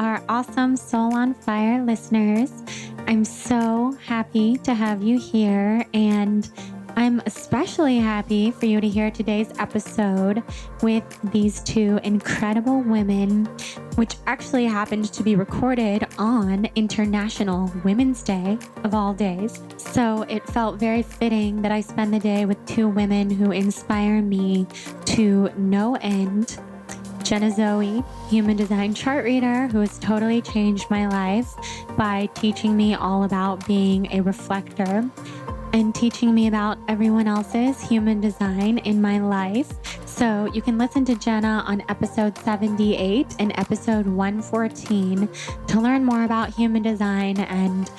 our awesome Soul on Fire listeners. I'm so happy to have you here, and I'm especially happy for you to hear today's episode with these two incredible women, which actually happened to be recorded on International Women's Day of all days. So it felt very fitting that I spend the day with two women who inspire me to no end. Jenna Zoe, human design chart reader, who has totally changed my life by teaching me all about being a reflector and teaching me about everyone else's human design in my life. So you can listen to Jenna on episode 78 and episode 114 to learn more about human design, and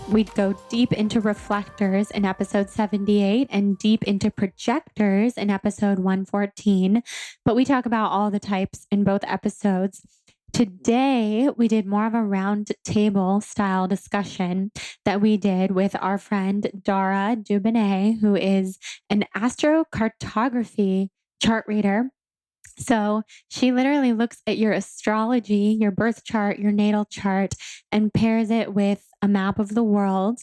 we'd go deep into reflectors in episode 78 and deep into projectors in episode 114. But we talk about all the types in both episodes. Today, we did more of a round table style discussion that we did with our friend Dara Dubinet, who is an astrocartography chart reader. So she literally looks at your astrology, your birth chart, your natal chart, and pairs it with a map of the world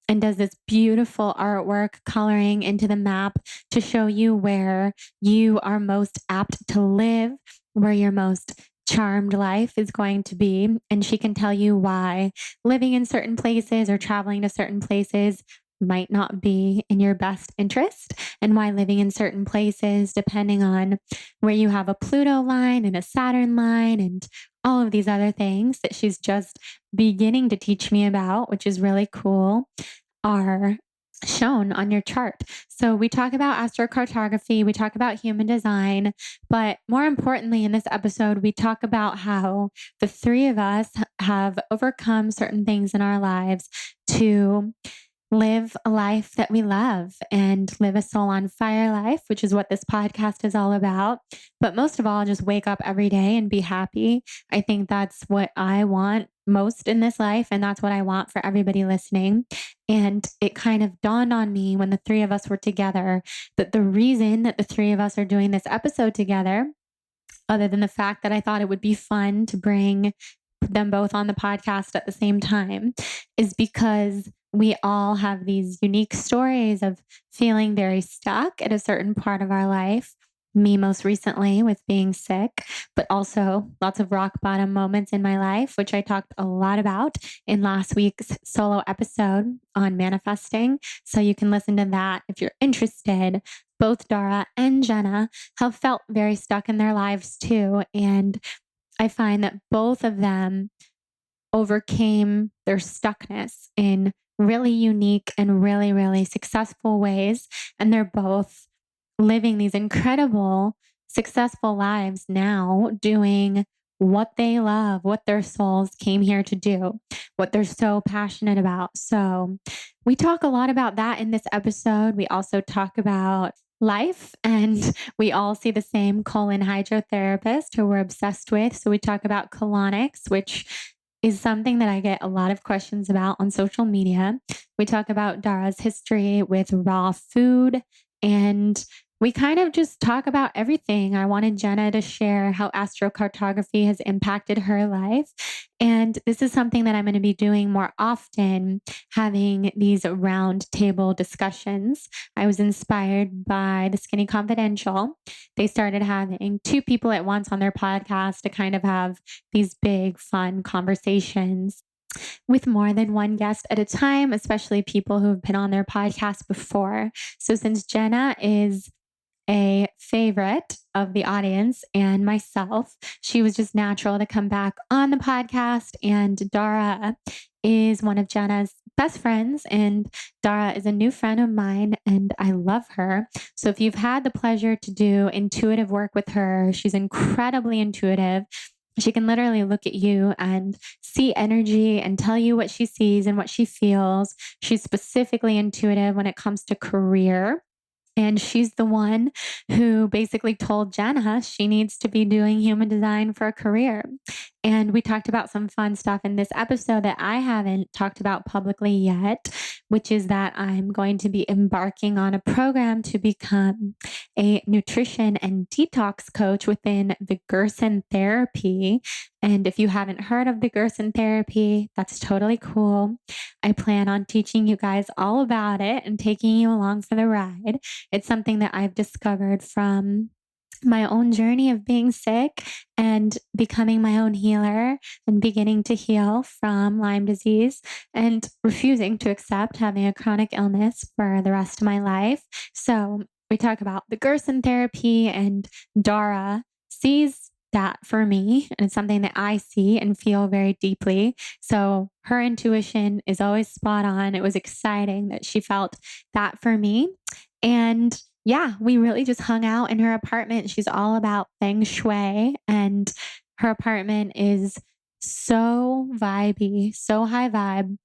and does this beautiful artwork coloring into the map to show you where you are most apt to live, where your most charmed life is going to be. And she can tell you why living in certain places or traveling to certain places might not be in your best interest, and why living in certain places, depending on where you have a Pluto line and a Saturn line and all of these other things that she's just beginning to teach me about, which is really cool, are shown on your chart. So we talk about astrocartography, we talk about human design, but more importantly in this episode, we talk about how the three of us have overcome certain things in our lives to live a life that we love and live a soul on fire life, which is what this podcast is all about. But most of all, just wake up every day and be happy. I think that's what I want most in this life, and that's what I want for everybody listening. And it kind of dawned on me when the three of us were together that the reason that the three of us are doing this episode together, other than the fact that I thought it would be fun to bring them both on the podcast at the same time, is because we all have these unique stories of feeling very stuck at a certain part of our life. Me most recently with being sick, but also lots of rock bottom moments in my life, which I talked a lot about in last week's solo episode on manifesting. So you can listen to that if you're interested. Both Dara and Jenna have felt very stuck in their lives too. And I find that both of them overcame their stuckness in really unique and really, really successful ways. And they're both living these incredible, successful lives now, doing what they love, what their souls came here to do, what they're so passionate about. So we talk a lot about that in this episode. We also talk about life, and we all see the same colon hydrotherapist who we're obsessed with. So we talk about colonics, which is something that I get a lot of questions about on social media. We talk about Dara's history with raw food, and we kind of just talk about everything. I wanted Jenna to share how astrocartography has impacted her life. And this is something that I'm going to be doing more often, having these round table discussions. I was inspired by The Skinny Confidential. They started having two people at once on their podcast to kind of have these big, fun conversations with more than one guest at a time, especially people who have been on their podcast before. So since Jenna is a favorite of the audience and myself, she was just natural to come back on the podcast. And Dara is one of Jenna's best friends, and Dara is a new friend of mine, and I love her. So if you've had the pleasure to do intuitive work with her, she's incredibly intuitive. She can literally look at you and see energy and tell you what she sees and what she feels. She's specifically intuitive when it comes to career. And she's the one who basically told Jenna she needs to be doing human design for a career. And we talked about some fun stuff in this episode that I haven't talked about publicly yet, which is that I'm going to be embarking on a program to become a nutrition and detox coach within the Gerson therapy. And if you haven't heard of the Gerson therapy, that's totally cool. I plan on teaching you guys all about it and taking you along for the ride. It's something that I've discovered from my own journey of being sick and becoming my own healer and beginning to heal from Lyme disease and refusing to accept having a chronic illness for the rest of my life. So we talk about the Gerson therapy, and Dara sees that for me. And it's something that I see and feel very deeply. So her intuition is always spot on. It was exciting that she felt that for me. And yeah, we really just hung out in her apartment. She's all about feng shui, and her apartment is so vibey, so high vibe.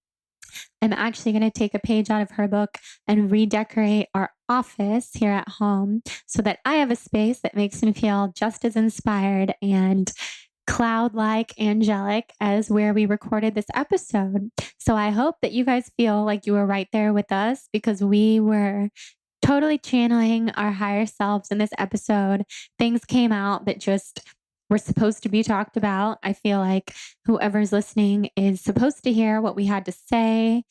I'm actually going to take a page out of her book and redecorate our office here at home so that I have a space that makes me feel just as inspired and cloud like angelic as where we recorded this episode. So I hope that you guys feel like you were right there with us, because we were totally channeling our higher selves in this episode. Things came out that just were supposed to be talked about. I feel like whoever's listening is supposed to hear what we had to say,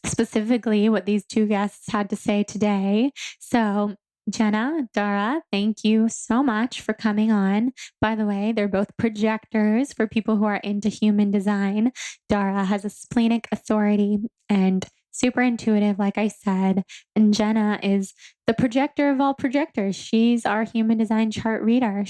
specifically what these two guests had to say today. So, Jenna, Dara, thank you so much for coming on. By the way, they're both projectors for people who are into human design. Dara has a splenic authority and super intuitive, like I said. And Jenna is the projector of all projectors. She's our human design chart reader.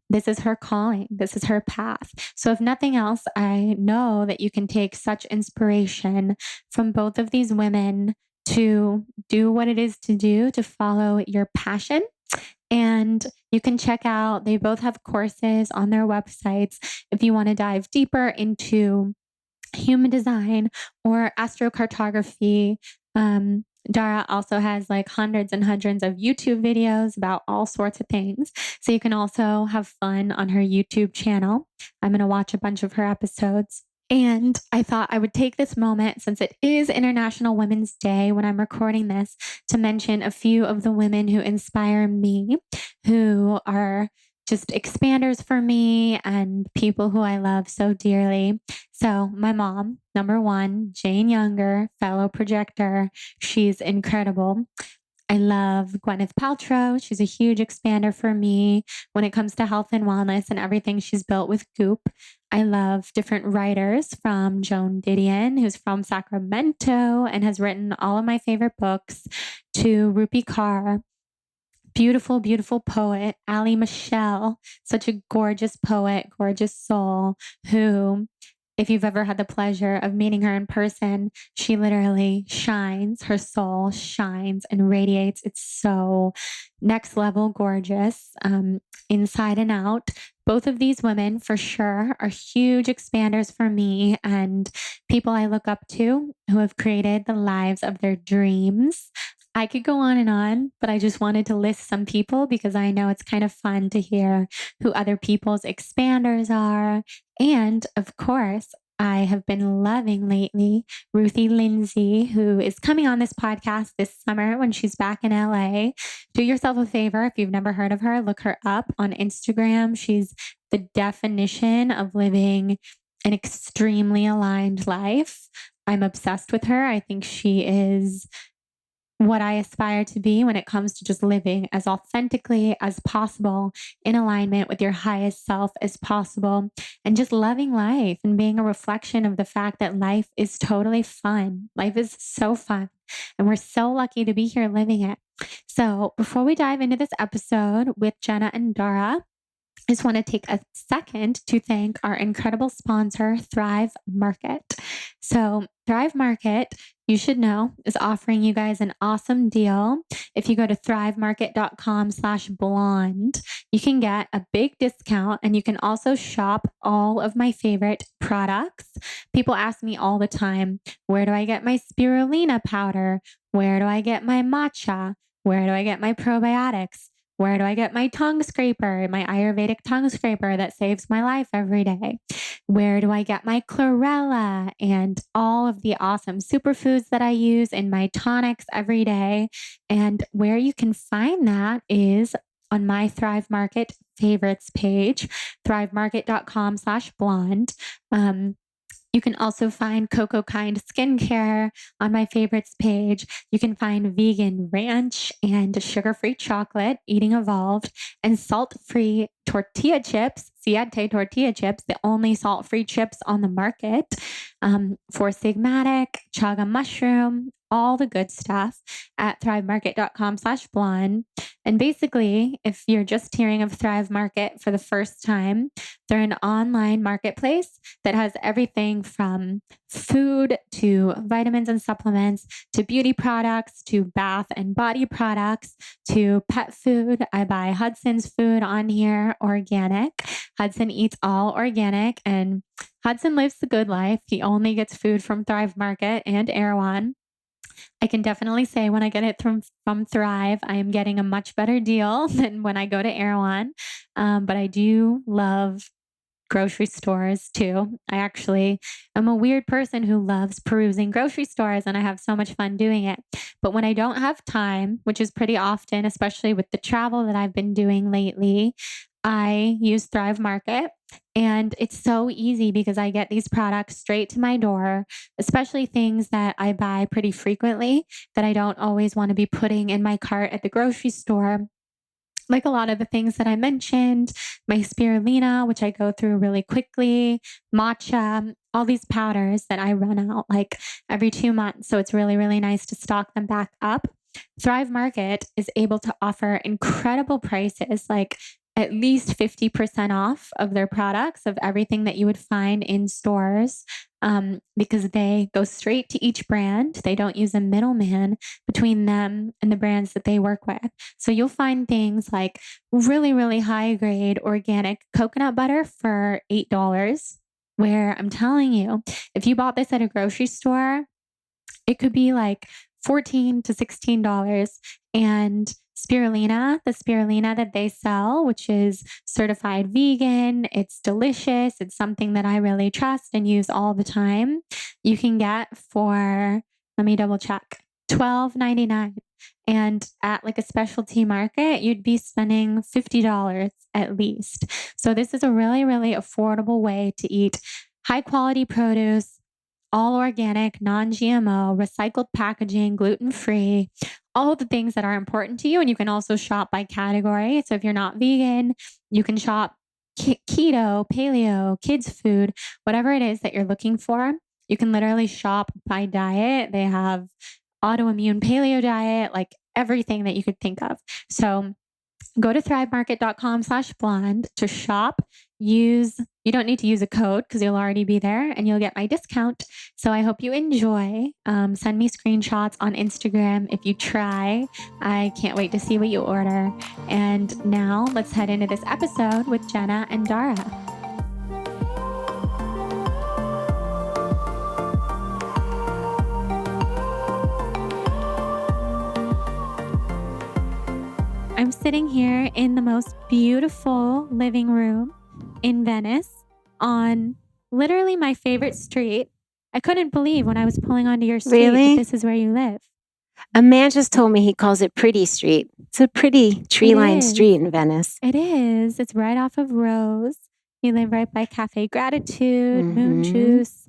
This is her calling. This is her path. So, if nothing else, I know that you can take such inspiration from both of these women to do what it is to do, to follow your passion. And you can check out, they both have courses on their websites if you want to dive deeper into human design or astrocartography. Dara also has like hundreds and hundreds of YouTube videos about all sorts of things. So you can also have fun on her YouTube channel. I'm going to watch a bunch of her episodes. And I thought I would take this moment, since it is International Women's Day when I'm recording this, to mention a few of the women who inspire me, who are just expanders for me and people who I love so dearly. So my mom, number one, Jane Younger, fellow projector. She's incredible. I love Gwyneth Paltrow. She's a huge expander for me when it comes to health and wellness and everything she's built with Goop. I love different writers, from Joan Didion, who's from Sacramento and has written all of my favorite books, to Rupi Kaur. Beautiful, beautiful poet, Ali Michelle, such a gorgeous poet, gorgeous soul, who, if you've ever had the pleasure of meeting her in person, she literally shines. Her soul shines and radiates. It's so next level gorgeous, inside and out. Both of these women, for sure, are huge expanders for me and people I look up to who have created the lives of their dreams. I could go on, but I just wanted to list some people because I know it's kind of fun to hear who other people's expanders are. And of course, I have been loving lately Ruthie Lindsay, who is coming on this podcast this summer when she's back in LA. Do yourself a favor, if you've never heard of her, look her up on Instagram. She's the definition of living an extremely aligned life. I'm obsessed with her. I think she is what I aspire to be when it comes to just living as authentically as possible, in alignment with your highest self as possible, and just loving life and being a reflection of the fact that life is totally fun. Life is so fun, and we're so lucky to be here living it. So before we dive into this episode with Jenna and Dara, I just want to take a second to thank our incredible sponsor, Thrive Market. So Thrive Market, you should know, is offering you guys an awesome deal. If you go to thrivemarket.com/blonde, you can get a big discount, and you can also shop all of my favorite products. People ask me all the time, where do I get my spirulina powder? Where do I get my matcha? Where do I get my probiotics? Where do I get my tongue scraper, my Ayurvedic tongue scraper that saves my life every day? Where do I get my chlorella and all of the awesome superfoods that I use in my tonics every day? And where you can find that is on my Thrive Market favorites page, thrivemarket.com/blonde. You can also find Coco Kind skincare on my favorites page. You can find vegan ranch and sugar-free chocolate, Eating Evolved, and salt-free tortilla chips, Siete tortilla chips, the only salt-free chips on the market. Four Sigmatic, chaga mushroom, all the good stuff at thrivemarket.com/blonde. And basically, if you're just hearing of Thrive Market for the first time, they're an online marketplace that has everything from food to vitamins and supplements to beauty products to bath and body products to pet food. I buy Hudson's food on here, organic. Hudson eats all organic and Hudson lives the good life. He only gets food from Thrive Market and Erewhon. I can definitely say when I get it from Thrive, I am getting a much better deal than when I go to Erewhon. But I do love grocery stores too. I actually am a weird person who loves perusing grocery stores and I have so much fun doing it. But when I don't have time, which is pretty often, especially with the travel that I've been doing lately, I use Thrive Market. And it's so easy because I get these products straight to my door, especially things that I buy pretty frequently that I don't always want to be putting in my cart at the grocery store. Like a lot of the things that I mentioned, my spirulina, which I go through really quickly, matcha, all these powders that I run out like every 2 months. So it's really, really nice to stock them back up. Thrive Market is able to offer incredible prices, like at least 50% off of their products, of everything that you would find in stores, because they go straight to each brand. They don't use a middleman between them and the brands that they work with. So you'll find things like really, really high grade organic coconut butter for $8, where I'm telling you, if you bought this at a grocery store, it could be like $14 to $16. And spirulina, the spirulina that they sell, which is certified vegan, it's delicious. It's something that I really trust and use all the time. You can get for, let me double check, $12.99. And at like a specialty market, you'd be spending $50 at least. So this is a really, really affordable way to eat high quality produce, all organic, non-GMO, recycled packaging, gluten-free, all the things that are important to you. And you can also shop by category. So if you're not vegan, you can shop keto, paleo, kids food, whatever it is that you're looking for. You can literally shop by diet. They have autoimmune paleo diet, like everything that you could think of. So go to thrivemarket.com/blonde to shop. You don't need to use a code because you'll already be there and you'll get my discount. So I hope you enjoy. Send me screenshots on Instagram if you try. I can't wait to see what you order. And now let's head into this episode with Jenna and Dara. I'm sitting here in the most beautiful living room in Venice on literally my favorite street. I couldn't believe when I was pulling onto your street that this is where you live. A man just told me he calls it Pretty Street. It's a pretty tree-lined street in Venice. It is. It's right off of Rose. You live right by Cafe Gratitude, Moon Juice,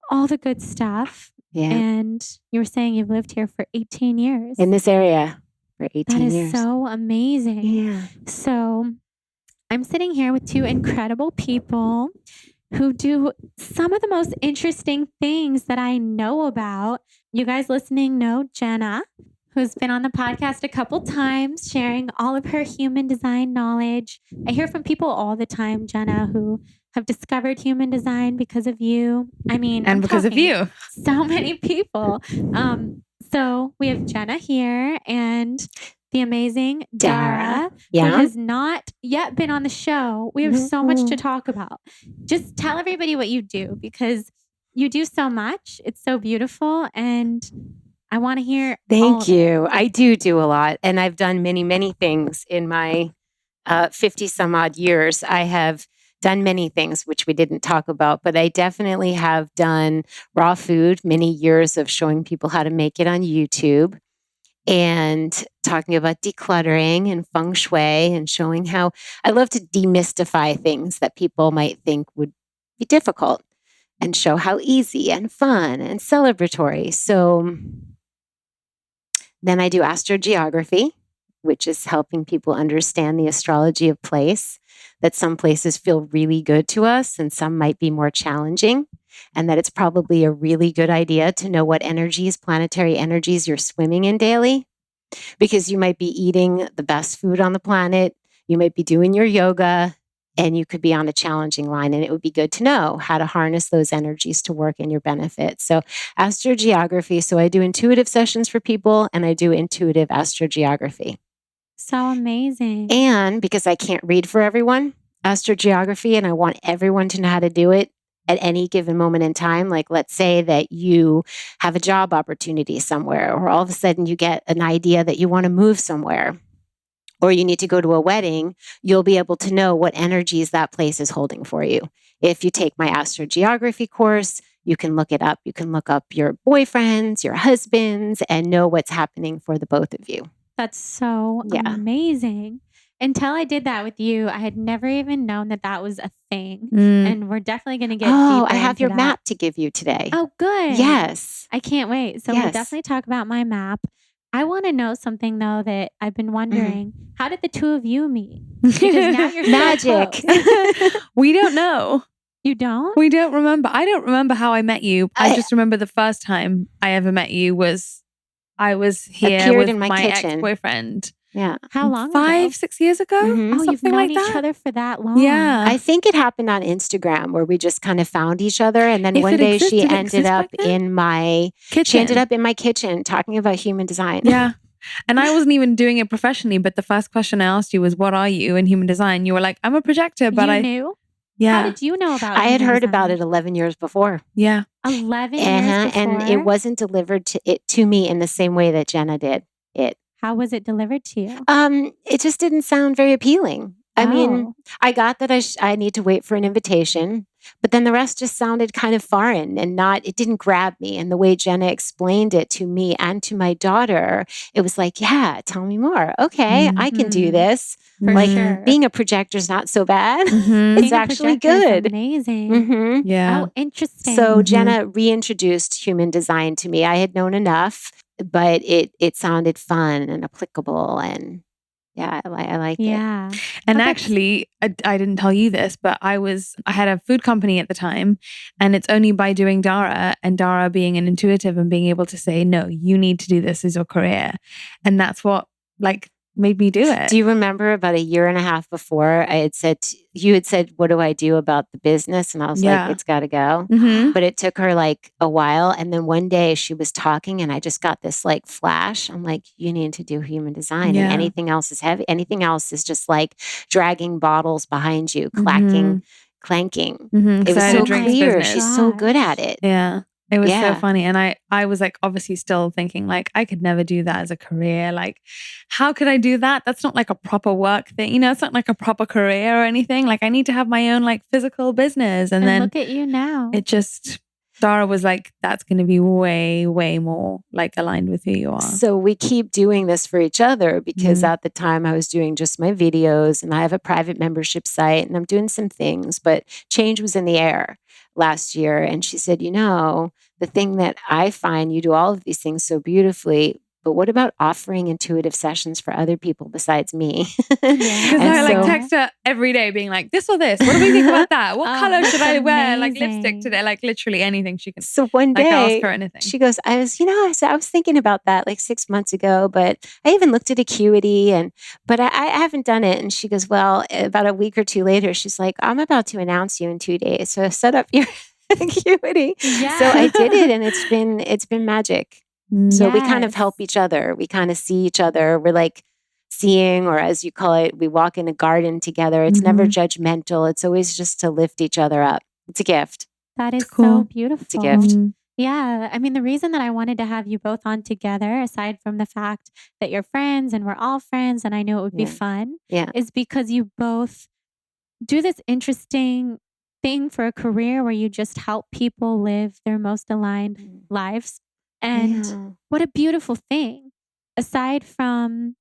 all the good stuff. Yeah. And you were saying you've lived here for 18 years. In this area. For 18 years. That is so amazing. Yeah. So I'm sitting here with two incredible people who do some of the most interesting things that I know about. You guys listening know Jenna, who's been on the podcast a couple times, sharing all of her human design knowledge. I hear from people all the time, Jenna, who have discovered human design because of you. I mean, and because of you. So many people. So we have Jenna here and the amazing Dara, who has not yet been on the show. We have so much to talk about. Just tell everybody what you do because you do so much. It's so beautiful. And I want to hear. Thank you. I do a lot. And I've done many, many things in my 50 some odd years. I have done many things, which we didn't talk about, but I definitely have done raw food, many years of showing people how to make it on YouTube and talking about decluttering and feng shui and showing how I love to demystify things that people might think would be difficult and show how easy and fun and celebratory. So then I do astrogeography, which is helping people understand the astrology of place, that some places feel really good to us and some might be more challenging, and that it's probably a really good idea to know what energies, planetary energies, you're swimming in daily, because you might be eating the best food on the planet, you might be doing your yoga, and you could be on a challenging line, and it would be good to know how to harness those energies to work in your benefit. So astrogeography. So I do intuitive sessions for people and I do intuitive astrogeography. So amazing. And because I can't read for everyone, astrogeography, and I want everyone to know how to do it at any given moment in time. Like, let's say that you have a job opportunity somewhere, or all of a sudden you get an idea that you want to move somewhere, or you need to go to a wedding, you'll be able to know what energies that place is holding for you. If you take my astrogeography course, you can look it up. You can look up your boyfriends, your husbands, and know what's happening for the both of you. That's so amazing. Until I did that with you, I had never even known that that was a thing. And we're definitely going to get deeper I have into your that. map to give you today. Oh, good. Yes. I can't wait. So we'll definitely talk about my map. I want to know something though that I've been wondering. How did the two of you meet? Because now you're magic. So we don't know. You don't? We don't remember. I don't remember how I met you. I just remember the first time I ever met you was I was here with my ex-boyfriend. Yeah. How long ago? 5-6 years ago? Oh, you've known each other for that long. Yeah. I think it happened on Instagram where we just kind of found each other. And then one day she ended up in my kitchen. She ended up in my kitchen talking about human design. Yeah. And I wasn't even doing it professionally, but the first question I asked you was, what are you in human design? You were like, I'm a projector, but You knew? Yeah. How did you know about it? I had heard about it 11 years before. Yeah. 11 years before? And it wasn't delivered to me in the same way that Jenna did it. How was it delivered to you? It just didn't sound very appealing. I mean, I got that I need to wait for an invitation, but then the rest just sounded kind of foreign and it didn't grab me. And the way Jenna explained it to me and to my daughter, it was like, yeah, tell me more. Okay, I can do this. For sure. Being a projector is not so bad. Being It's actually good. Amazing. Yeah. Oh, interesting. So Jenna reintroduced human design to me. I had known enough, but it sounded fun and applicable, and yeah, I like it. Yeah. And actually, I didn't tell you this, but I had a food company at the time, and it's only by doing Dara and Dara being an intuitive and being able to say, no, you need to do this as your career. And that's what made me do it. Do you remember about a year and a half before you had said, what do I do about the business? And I was like, it's got to go. But it took her a while. And then one day she was talking and I just got this flash. I'm like, you need to do human design. And anything else is heavy. Anything else is just dragging bottles behind you, clanking. It was so clear. She's so good at it. Yeah. It was so funny. And I was obviously still thinking I could never do that as a career. How could I do that? That's not a proper work thing. It's not a proper career or anything. I need to have my own physical business. And then look at you now. It just, Dara was that's going to be way, way more aligned with who you are. So we keep doing this for each other because at the time I was doing just my videos and I have a private membership site and I'm doing some things, but change was in the air last year. And she said, the thing that I find, you do all of these things so beautifully, but what about offering intuitive sessions for other people besides me? Because I text her every day being this or this. What do we think about that? What color should I wear? Lipstick today? Literally anything she can. So one day, ask her anything. She goes, I was thinking about that 6 months ago, but I even looked at Acuity but I haven't done it. And she goes, well, about a week or two later, she's like, I'm about to announce you in 2 days. So set up your Acuity. Yeah. So I did it and it's been magic. So we kind of help each other. We kind of see each other. We're seeing, or as you call it, we walk in a garden together. It's never judgmental. It's always just to lift each other up. It's a gift. That is cool. so beautiful. It's a gift. Yeah. I mean, the reason that I wanted to have you both on together, aside from the fact that you're friends and we're all friends and I knew it would be Yeah. fun, Yeah. is because you both do this interesting thing for a career where you just help people live their most aligned lives. And Yeah. what a beautiful thing. Aside from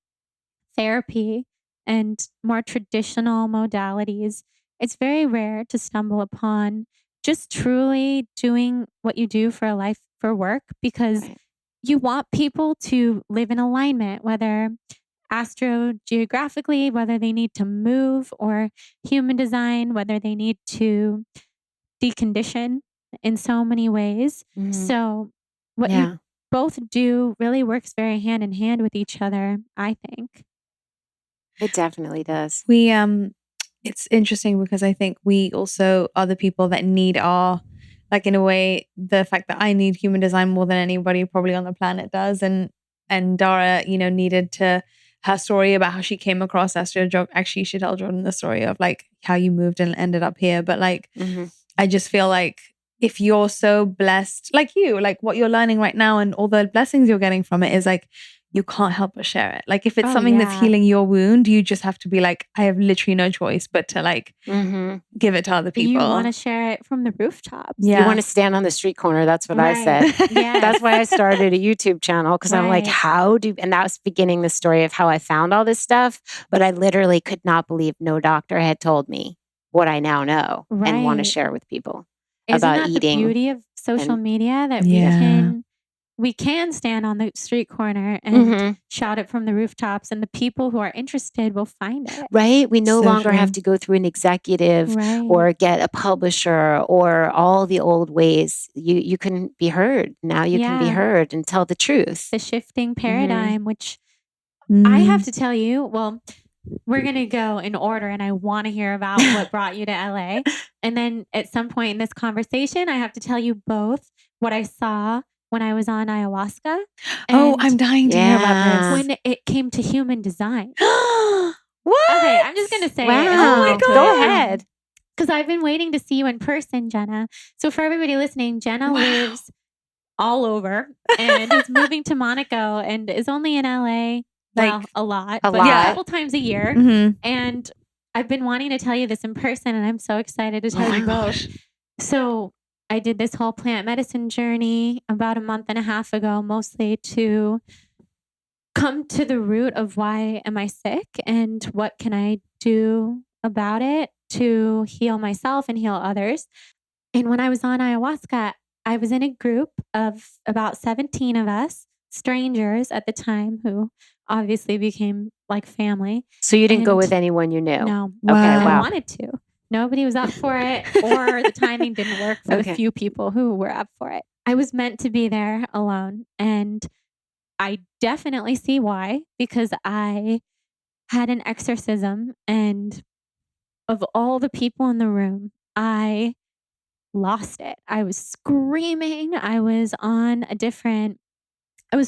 therapy and more traditional modalities, it's very rare to stumble upon just truly doing what you do for a life for work because Right. you want people to live in alignment, whether astrogeographically, whether they need to move, or human design, whether they need to decondition in so many ways. Mhm. So, what Yeah. you both do really works very hand in hand with each other, I think. It definitely does. We it's interesting because I think we also are the people that need our, like, in a way, the fact that I need human design more than anybody probably on the planet does. And Dara, needed to her story about how she came across Astrogeography. Actually, you should tell Jordan the story of like how you moved and ended up here. But like, I just feel like if you're so blessed, like you, like what you're learning right now and all the blessings you're getting from it is like, you can't help but share it. Like if it's Oh, something that's yeah. healing your wound, you just have to be like, I have literally no choice but to like give it to other people. You want to share it from the rooftops. Yeah. You want to stand on the street corner. That's what I said. Yes. That's why I started a YouTube channel because I'm like, Right. and that was beginning the story of how I found all this stuff. But I literally could not believe no doctor had told me what I now know and want to Right. share with people Isn't about that eating. the beauty of social and- media that Yeah. we can stand on the street corner and shout it from the rooftops, and the people who are interested will find it. Right? We no So longer have true. to go through an executive Right. or get a publisher or all the old ways. You can be heard. Now you can be Yeah. heard and tell the truth. The shifting paradigm, which I Mm. have to tell you, well, we're going to go in order and I want to hear about what brought you to LA. And then at some point in this conversation, I have to tell you both what I saw when I was on ayahuasca. Oh, and I'm dying to hear about when it came to human design. this. What? Okay, I'm just going to say Wow. it. Oh my and Go God. ahead. Because I've been waiting to see you in person, Jenna. So for everybody listening, Jenna lives all over and is moving to Monaco and is only in LA. Well, a lot, but a couple times a year. Mhm. And I've been wanting to tell you this in person, and I'm so excited to tell my you both. gosh. So I did this whole plant medicine journey about a month and a half ago, mostly to come to the root of why am I sick and what can I do about it to heal myself and heal others. And when I was on ayahuasca, I was in a group of about 17 of us, strangers at the time, who obviously became like family. So you didn't go And with anyone you knew? No. Okay, Wow. I wow. wanted to. Nobody was up for it, or the timing didn't work for the few people who were up for it. I was meant to be there alone. And I definitely see why, because I had an exorcism, and of all the people in the room, I lost it. I was screaming. I was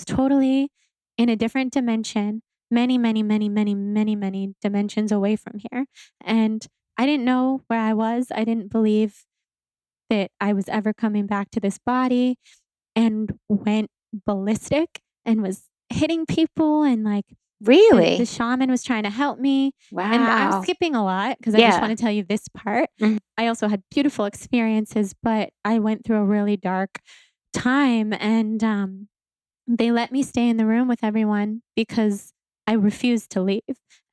totally in a different dimension, many, many, many, many, many, many dimensions away from here. And I didn't know where I was. I didn't believe that I was ever coming back to this body, and went ballistic and was hitting people, and like Really? the shaman was trying to help me. Wow. And I'm skipping a lot because I just want to tell you this part. I also had beautiful experiences, but I went through a really dark time, and they let me stay in the room with everyone because I refused to leave.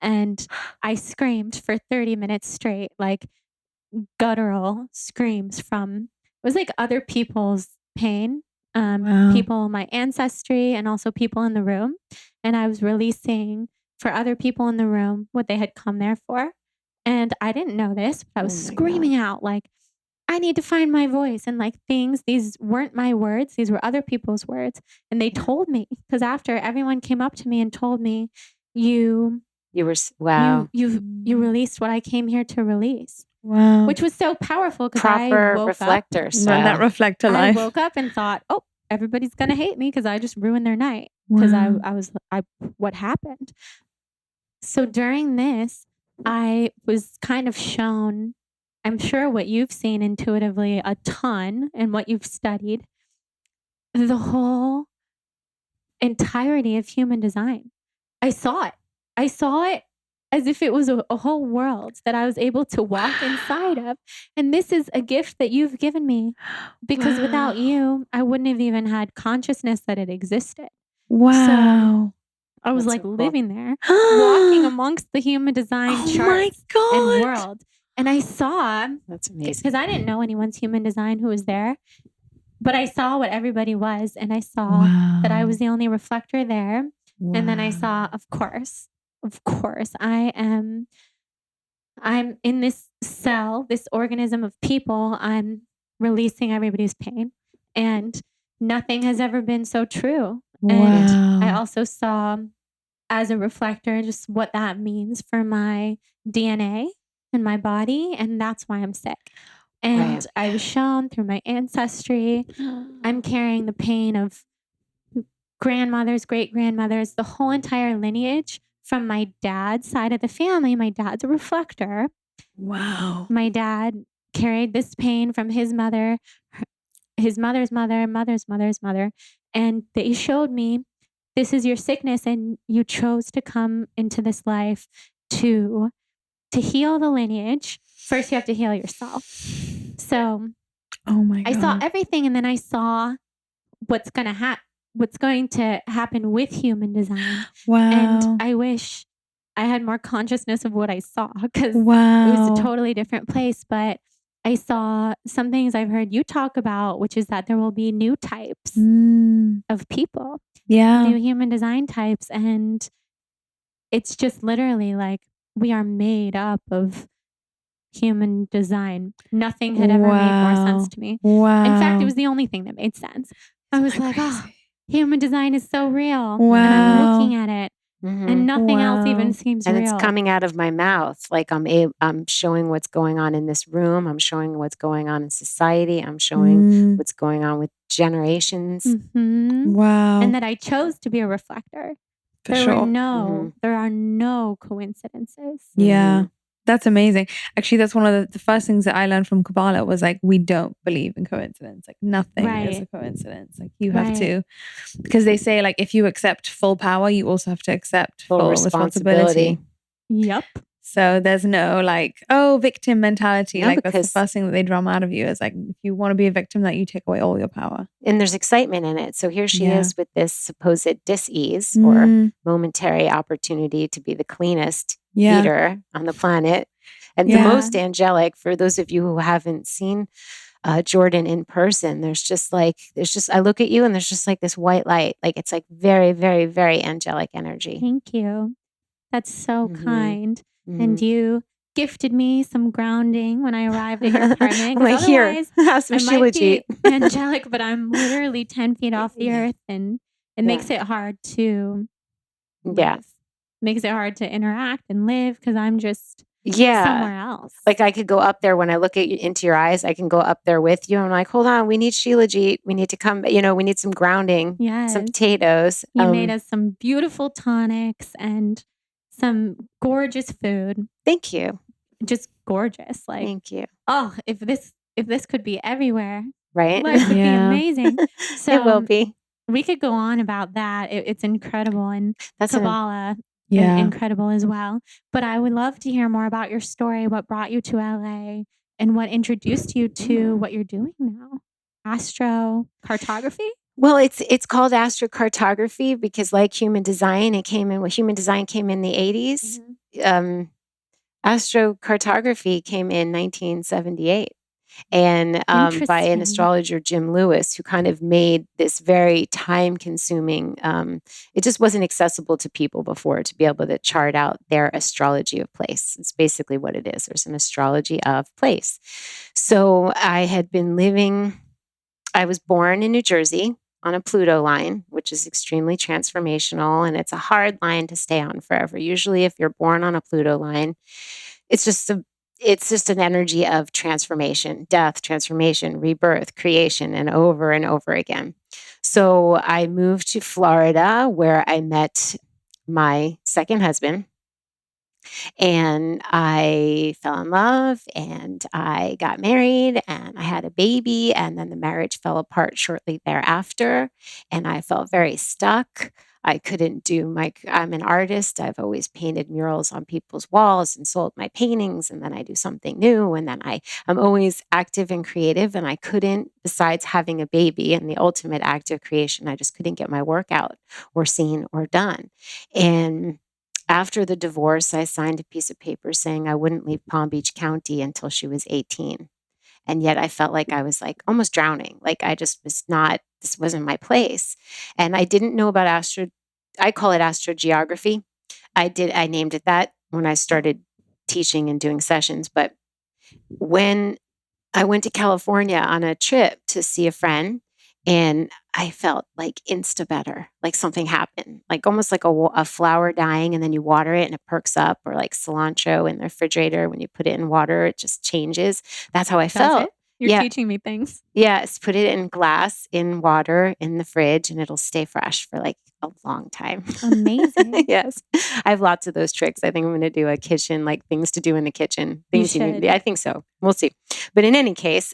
And I screamed for 30 minutes straight, like guttural screams from, it was like other people's pain, Wow. people in my ancestry, and also people in the room. And I was releasing for other people in the room what they had come there for. And I didn't know this, but I was screaming out like, I need to find my voice, and like things, these weren't my words, these were other people's words. And they told me, because after everyone came up to me and told me, you released what I came here to release. Wow. Which was so powerful because Proper I woke reflector up. style. That reflector life. I woke up and thought, oh, everybody's going to hate me because I just ruined their night. Because what happened? So during this, I was kind of shown, I'm sure what you've seen intuitively a ton and what you've studied, the whole entirety of human design. I saw it. I saw it as if it was a whole world that I was able to walk inside of. And this is a gift that you've given me, because without you, I wouldn't have even had consciousness that it existed. Wow. I was That's like so cool. living there, walking amongst the human design Oh my charts God. and world. And I saw, That's amazing. because I didn't know anyone's human design who was there, but I saw what everybody was, and I saw that I was the only reflector there. And then I saw, of course, I'm in this cell, this organism of people. I'm releasing everybody's pain, and nothing has ever been so true. And I also saw, as a reflector, just what that means for my DNA and my body, and that's why I'm sick. And Right. I was shown through my ancestry, I'm carrying the pain of grandmothers, great grandmothers, the whole entire lineage from my dad's side of the family. My dad's a reflector. Wow. My dad carried this pain from his mother, his mother's mother, mother's mother's mother. And they showed me, this is your sickness, and you chose to come into this life to heal the lineage. First, you have to heal yourself. So Oh my God. I saw everything, and then I saw what's going to happen with human design. Wow. And I wish I had more consciousness of what I saw, because it wow. was a totally different place. But I saw some things I've heard you talk about, which is that there will be new types of people, Yeah. new human design types. And it's just literally like we are made up of human design. Nothing had ever made more sense to me. Wow. In fact, it was the only thing that made sense. I was like, crazy? oh, human design is so real. Wow. And I'm looking at it, Mhm. and nothing else Wow. even seems And real. it's coming out of my mouth. Like I'm showing what's going on in this room. I'm showing what's going on in society. I'm showing what's going on with generations. Wow. And that I chose to be a reflector. For there sure. there are no coincidences. Yeah. That's amazing. Actually, that's one of the first things that I learned from Kabbalah was like, we don't believe in coincidence. Like nothing is a coincidence. Like you have to, because they say like, if you accept full power, you also have to accept full responsibility. Yep. So there's no like, oh, victim mentality. No, like that's the because- first thing that they drum out of you is like, if you want to be a victim, that you take away all your power. And there's excitement in it. So here she Yeah. is with this supposed dis-ease or momentary opportunity to be the cleanest eater on the planet. And the most angelic, for those of you who haven't seen Jordan in person, I look at you and there's just like this white light. Like it's like very, very, very angelic energy. Thank you. That's so kind. And you gifted me some grounding when I arrived at your apartment. I'm like, here, Otherwise, have some I might be Shilajit. angelic, but I'm literally 10 feet off the earth, and it makes it hard to live. Makes it hard to interact and live because I'm just somewhere else. Like I could go up there when I look at you into your eyes, I can go up there with you. I'm like, hold on, we need Shilajit. We need to come, we need some grounding, some potatoes. You made us some beautiful tonics and some gorgeous food. Thank you. Just gorgeous. Like, thank you. Oh, if this could be everywhere, right? Life would be amazing. So it will be. We could go on about that. It's incredible, and that's Kabbalah incredible as well. But I would love to hear more about your story. What brought you to LA, and what introduced you to what you're doing now? Astrocartography? Well, it's called astrocartography because, like human design, human design came in the 80s. Astrocartography came in 1978. And by an astrologer, Jim Lewis, who kind of made this very time-consuming. It just wasn't accessible to people before to be able to chart out their astrology of place. It's basically what it is. There's an astrology of place. So I was born in New Jersey on a Pluto line, which is extremely transformational, and it's a hard line to stay on forever. Usually, if you're born on a Pluto line, it's just an energy of transformation, death, transformation, rebirth, creation, and over again. So I moved to Florida where I met my second husband. And I fell in love and I got married and I had a baby. And then the marriage fell apart shortly thereafter. And I felt very stuck. I couldn't I'm an artist. I've always painted murals on people's walls and sold my paintings. And then I do something new. And then I'm always active and creative. And I couldn't, besides having a baby and the ultimate act of creation, I just couldn't get my work out or seen or done. And after the divorce, I signed a piece of paper saying I wouldn't leave Palm Beach County until she was 18. And yet I felt like I was like almost drowning. Like I just was not, this wasn't my place. And I didn't know about I call it astrogeography. I named it that when I started teaching and doing sessions. But when I went to California on a trip to see a friend, and I felt like insta better, like something happened, like almost like a flower dying and then you water it and it perks up, or like cilantro in the refrigerator. When you put it in water, it just changes. That's how I felt. It? You're teaching me things. Yes. Put it in glass, in water, in the fridge, and it'll stay fresh for like a long time. Amazing. Yes. I have lots of those tricks. I think I'm going to do a kitchen, like things to do in the kitchen. Things you should. I think so. We'll see. But in any case,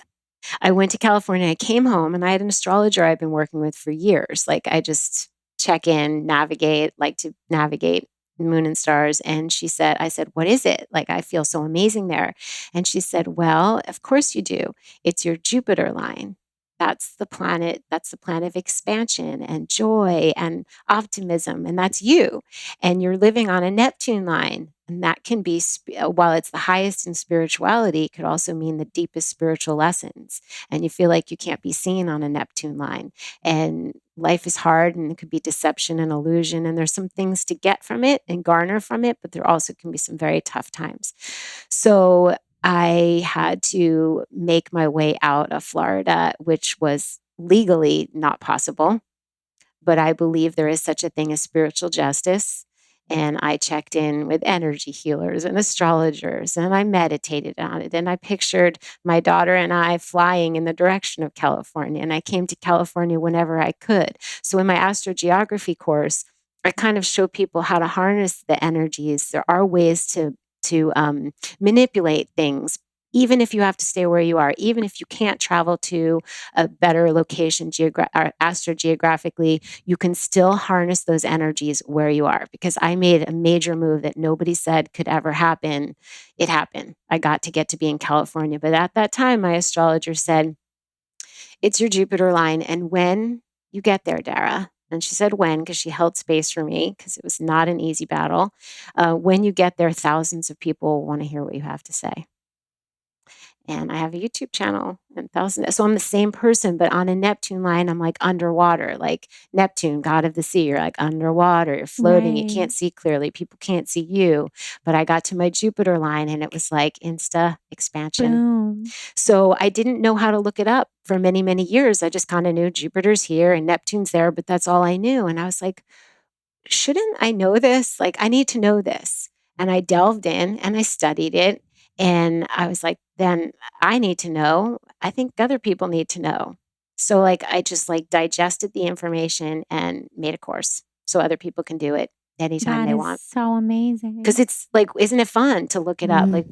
I went to California. I came home and I had an astrologer I've been working with for years. Like I just check in, like to navigate moon and stars. And I said, what is it? Like, I feel so amazing there. And she said, well, of course you do. It's your Jupiter line. That's the planet of expansion and joy and optimism. And that's you. And you're living on a Neptune line. And that can be, while it's the highest in spirituality, it could also mean the deepest spiritual lessons. And you feel like you can't be seen on a Neptune line. And life is hard, and it could be deception and illusion. And there's some things to get from it and garner from it, but there also can be some very tough times. So I had to make my way out of Florida, which was legally not possible. But I believe there is such a thing as spiritual justice. And I checked in with energy healers and astrologers, and I meditated on it. And I pictured my daughter and I flying in the direction of California. And I came to California whenever I could. So in my astrogeography course, I kind of show people how to harness the energies. There are ways to manipulate things, even if you have to stay where you are, even if you can't travel to a better location astrogeographically, you can still harness those energies where you are. Because I made a major move that nobody said could ever happen. It happened. I got to be in California. But at that time, my astrologer said, it's your Jupiter line. And when you get there, Dara, and she said when, because she held space for me, because it was not an easy battle. When you get there, thousands of people want to hear what you have to say. And I have a YouTube channel and thousands. So I'm the same person, but on a Neptune line, I'm like underwater, like Neptune, god of the sea. You're like underwater, you're floating. You can't see clearly. People can't see you. But I got to my Jupiter line and it was like insta expansion. Boom. So I didn't know how to look it up for many, many years. I just kind of knew Jupiter's here and Neptune's there, but that's all I knew. And I was like, shouldn't I know this? Like, I need to know this. And I delved in and I studied it. And I was like, then I need to know. I think other people need to know. So like, I just like digested the information and made a course so other people can do it anytime they want. So amazing. Because it's like, isn't it fun to look it up? Like,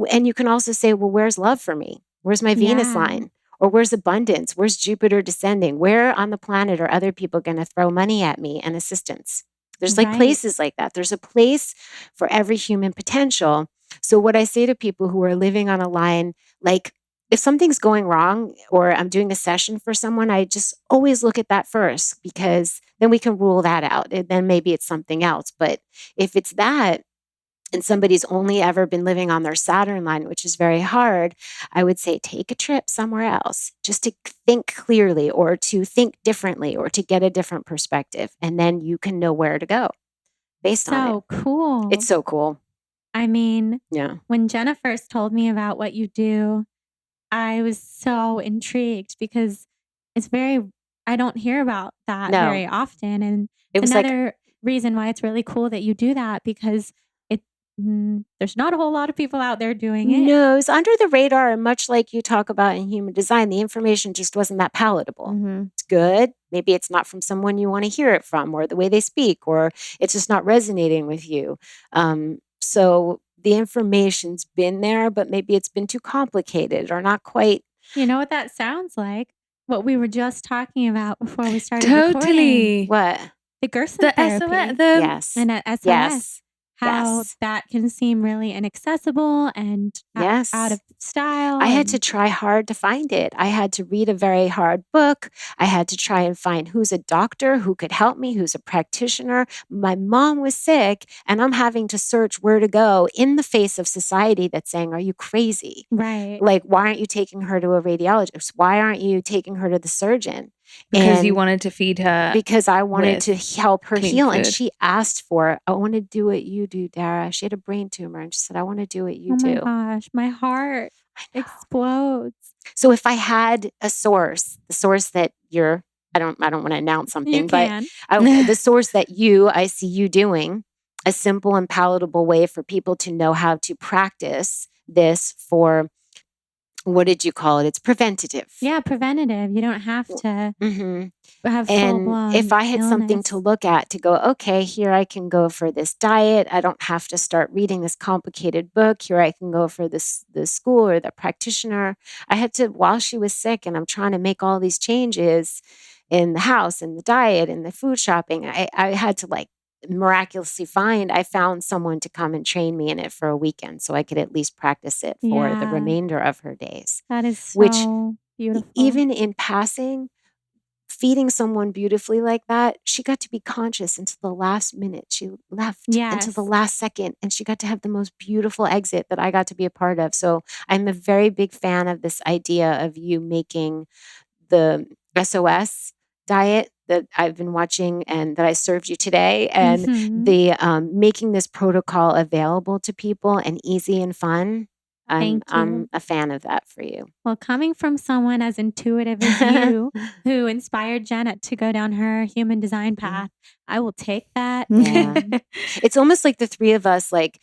and you can also say, well, where's love for me? Where's my Venus line? Or where's abundance? Where's Jupiter descending? Where on the planet are other people going to throw money at me and assistance? There's like places like that. There's a place for every human potential. So what I say to people who are living on a line, like if something's going wrong or I'm doing a session for someone, I just always look at that first, because then we can rule that out. And then maybe it's something else. But if it's that, and somebody's only ever been living on their Saturn line, which is very hard, I would say take a trip somewhere else just to think clearly or to think differently or to get a different perspective. And then you can know where to go based on it. So cool. It's so cool. I mean, yeah. When Jenna first told me about what you do, I was so intrigued because I don't hear about that very often. And it's another reason why it's really cool that you do that, because there's not a whole lot of people out there doing it. No, it's under the radar. And much like you talk about in human design, the information just wasn't that palatable. Mm-hmm. It's good. Maybe it's not from someone you want to hear it from, or the way they speak, or it's just not resonating with you. So the information's been there, but maybe it's been too complicated or not quite. You know what that sounds like? What we were just talking about before we started recording. Totally. What? The Gerson The therapy. SOS, Yes. And at SOS. Yes. How Yes. that can seem really inaccessible and Yes. out of style. I had to try hard to find it. I had to read a very hard book. I had to try and find who's a doctor who could help me, who's a practitioner. My mom was sick, and I'm having to search where to go in the face of society that's saying, are you crazy? Right. Like, why aren't you taking her to a radiologist? Why aren't you taking her to the surgeon? Because you wanted to feed her. Because I wanted to help her clean heal. And food. she asked for it. I want to do what you do, Dara. She had a brain tumor and she said, I want to do what you do. Oh my gosh, my heart explodes. So if I had a source, the source that you're, I don't want to announce something, You can. but the source that I see you doing, a simple and palatable way for people to know how to practice this for, what did you call it? It's preventative. Yeah, preventative. You don't have to have And full-blown if I had something to look at to go, okay, here I can go for this diet. I don't have to start reading this complicated book. Here I can go for the school or the practitioner. I had to, while she was sick and I'm trying to make all these changes in the house and the diet and the food shopping, I had to like miraculously I found someone to come and train me in it for a weekend so I could at least practice it for the remainder of her days. That is so beautiful. Even in passing, feeding someone beautifully like that, she got to be conscious until the last minute. She left until the last second, and she got to have the most beautiful exit that I got to be a part of. So I'm a very big fan of this idea of you making the SOS diet that I've been watching and that I served you today, and the making this protocol available to people and easy and fun. I'm a fan of that for you. Well, coming from someone as intuitive as you, who inspired Jenna to go down her human design path, I will take that. Yeah. It's almost like the three of us, like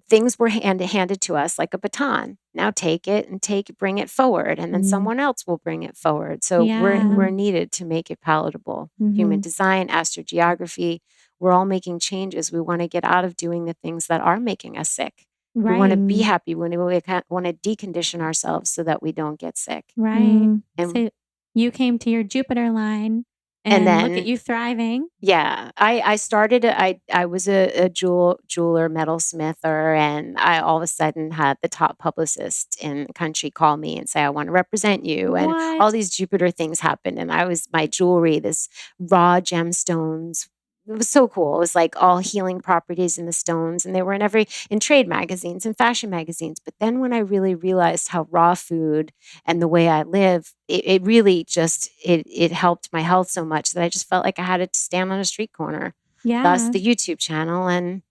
things were handed to us like a baton. Now take it and bring it forward, and then someone else will bring it forward. So we're needed to make it palatable. Human design, astrogeography, we're all making changes. We want to get out of doing the things that are making us sick. Right. We want to be happy when we want to decondition ourselves so that we don't get sick. Right. And so you came to your Jupiter line and then, look at you thriving. Yeah. I started, I was a jeweler, metalsmither, and I all of a sudden had the top publicist in the country call me and say, I want to represent you. And all these Jupiter things happened. And my jewelry, this raw gemstones, it was so cool. It was like all healing properties in the stones, and they were in trade magazines and fashion magazines. But then when I really realized how raw food and the way I live, it really just, it helped my health so much that I just felt like I had to stand on a street corner. Yeah. Thus the YouTube channel, and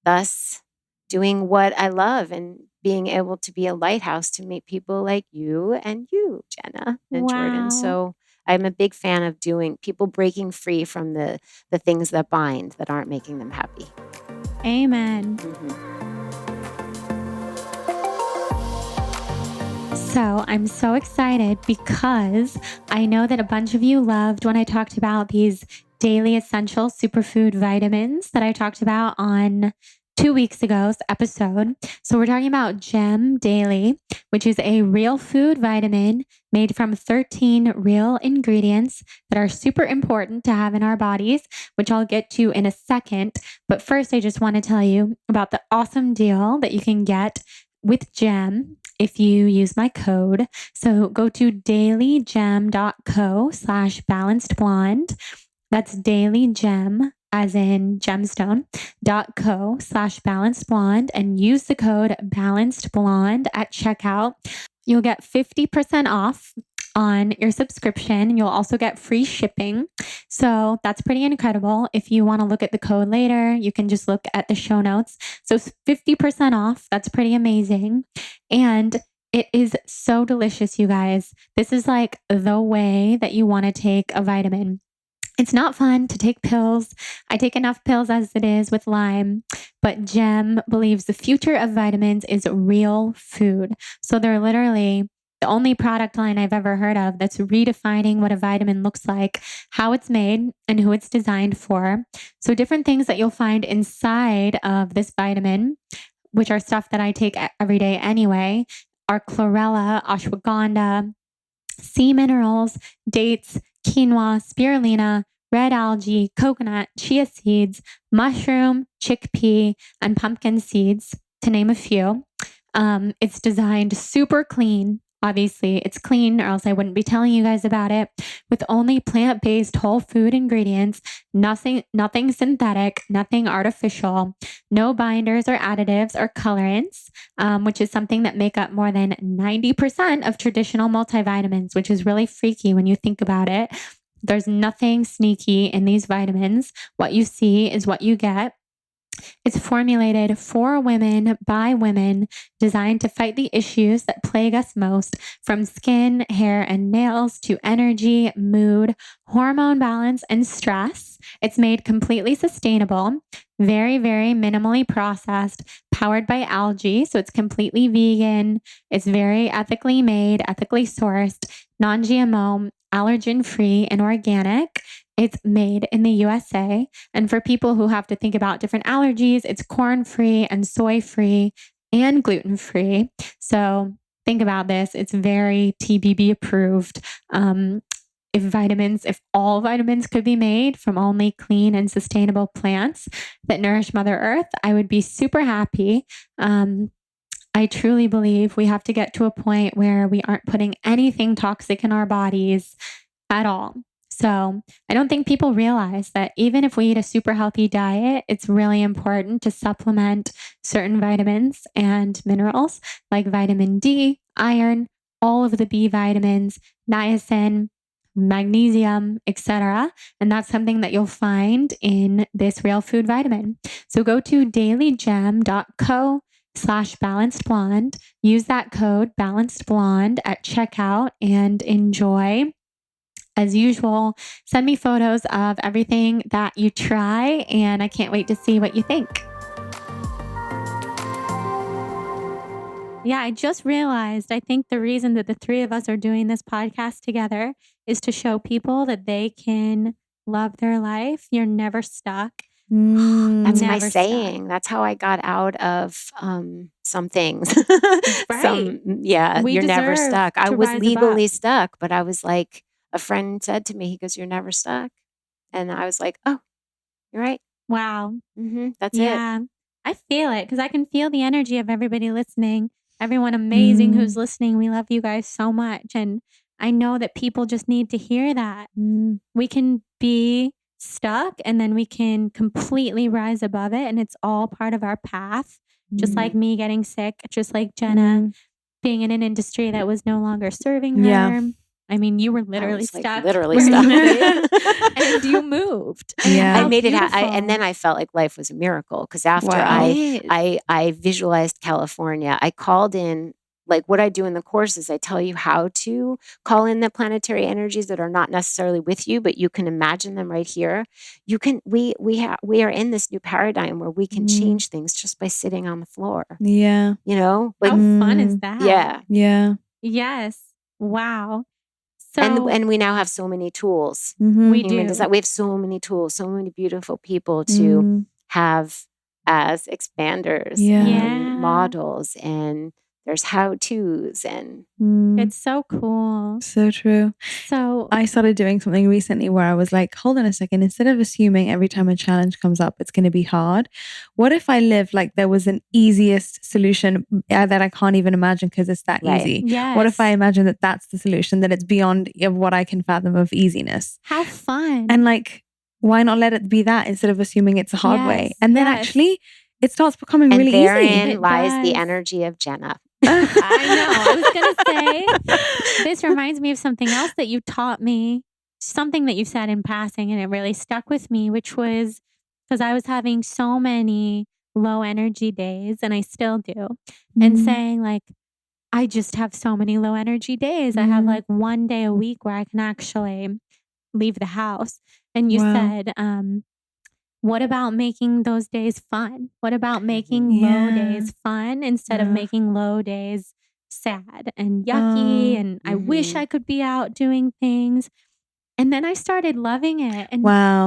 thus doing what I love and being able to be a lighthouse to meet people like you and you, Jenna and Jordan. So I'm a big fan of people breaking free from the things that bind, that aren't making them happy. Amen. So I'm so excited because I know that a bunch of you loved when I talked about these daily essential superfood vitamins that I talked about on 2 weeks ago's episode. So we're talking about Gem Daily, which is a real food vitamin made from 13 real ingredients that are super important to have in our bodies, which I'll get to in a second. But first, I just want to tell you about the awesome deal that you can get with Gem if you use my code. So go to dailygem.co/balancedblonde. That's dailygem, as in gemstone, .co/balancedblonde, and use the code balancedblonde at checkout. You'll get 50% off on your subscription. You'll also get free shipping. So that's pretty incredible. If you want to look at the code later, you can just look at the show notes. So 50% off. That's pretty amazing. And it is so delicious, you guys. This is like the way that you want to take a vitamin. It's not fun to take pills. I take enough pills as it is with Lyme, but Gem believes the future of vitamins is real food. So they're literally the only product line I've ever heard of that's redefining what a vitamin looks like, how it's made, and who it's designed for. So different things that you'll find inside of this vitamin, which are stuff that I take every day anyway, are chlorella, ashwagandha, sea minerals, dates, quinoa, spirulina, red algae, coconut, chia seeds, mushroom, chickpea, and pumpkin seeds, to name a few. It's designed super clean. Obviously, it's clean, or else I wouldn't be telling you guys about it. With only plant-based whole food ingredients, nothing synthetic, nothing artificial, no binders or additives or colorants, which is something that make up more than 90% of traditional multivitamins, which is really freaky when you think about it. There's nothing sneaky in these vitamins. What you see is what you get. It's formulated for women by women, designed to fight the issues that plague us most, from skin, hair, and nails to energy, mood, hormone balance, and stress. It's made completely sustainable, very, very minimally processed, powered by algae. So it's completely vegan. It's very ethically made, ethically sourced, non-GMO, allergen-free, and organic. It's made in the USA. And for people who have to think about different allergies, it's corn-free and soy-free and gluten-free. So think about this. It's very TBB approved. If all vitamins could be made from only clean and sustainable plants that nourish Mother Earth, I would be super happy. I truly believe we have to get to a point where we aren't putting anything toxic in our bodies at all. So I don't think people realize that even if we eat a super healthy diet, it's really important to supplement certain vitamins and minerals like vitamin D, iron, all of the B vitamins, niacin, magnesium, etc. And that's something that you'll find in this real food vitamin. So go to dailygem.co/balancedblonde. Use that code balancedblonde at checkout and enjoy. As usual, send me photos of everything that you try, and I can't wait to see what you think. Yeah, I just realized, I think the reason that the three of us are doing this podcast together is to show people that they can love their life. You're never stuck. That's my Never saying. stuck. That's how I got out of some things. Right. We You're never deserve stuck. I to was rise legally above. stuck, but I was like, a friend said to me, he goes, "You're never stuck." And I was like, "Oh, you're right. Wow. That's it." Yeah. I feel it because I can feel the energy of everybody listening. Everyone amazing who's listening. We love you guys so much. And I know that people just need to hear that. We can be stuck and then we can completely rise above it. And it's all part of our path. Just like me getting sick, just like Jenna being in an industry that was no longer serving her. Yeah. I mean, you were I literally was like stuck. literally where stuck. you live, and you moved. And Yeah. I how made it and beautiful. then I felt like life was a miracle because after Wow. I visualized California, I called in, like what I do in the course is I tell you how to call in the planetary energies that are not necessarily with you, but you can imagine them right here. We are in this new paradigm where we can change things just by sitting on the floor. Yeah. You know, How fun is that? yeah. Yeah. Yes. Wow. So And we now have so many tools. we Human do. design. We have so many tools, so many beautiful people to have as expanders Yeah. and models, and there's how-tos and It's so cool. So true. So I started doing something recently where I was like, hold on a second, instead of assuming every time a challenge comes up, it's going to be hard. What if I lived like there was an easiest solution that I can't even imagine because it's that Right. easy? yes. What if I imagine that that's the solution, that it's beyond of what I can fathom of easiness? How fun. And like, why not let it be that instead of assuming it's a hard way? Yes, And then yes. actually it starts becoming and really therein easy. It lies the does. energy of Jenna. I know. I was going to say, this reminds me of something else that you taught me, something that you said in passing, and it really stuck with me, which was because I was having so many low energy days, and I still do, and saying, like, I just have so many low energy days. I have like one day a week where I can actually leave the house. And you Wow. said, what about making those days fun? What about making Yeah. low days fun instead of Yeah. making low days sad and yucky. And I wish I could be out doing things. And then I started loving it and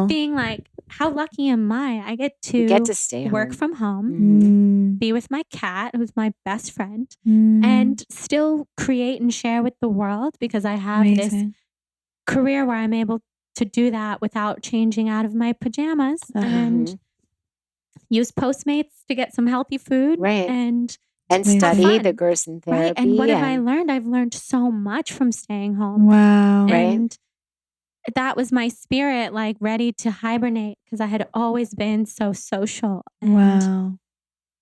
being like, how lucky am I? I get to stay work home. from home, be with my cat, who's my best friend, and still create and share with the world because I have this career where I'm able to do that without changing out of my pajamas and use Postmates to get some healthy food and study the Gerson therapy. Right. And what have I learned? I've learned so much from staying home. Wow. And that was my spirit, like ready to hibernate because I had always been so social and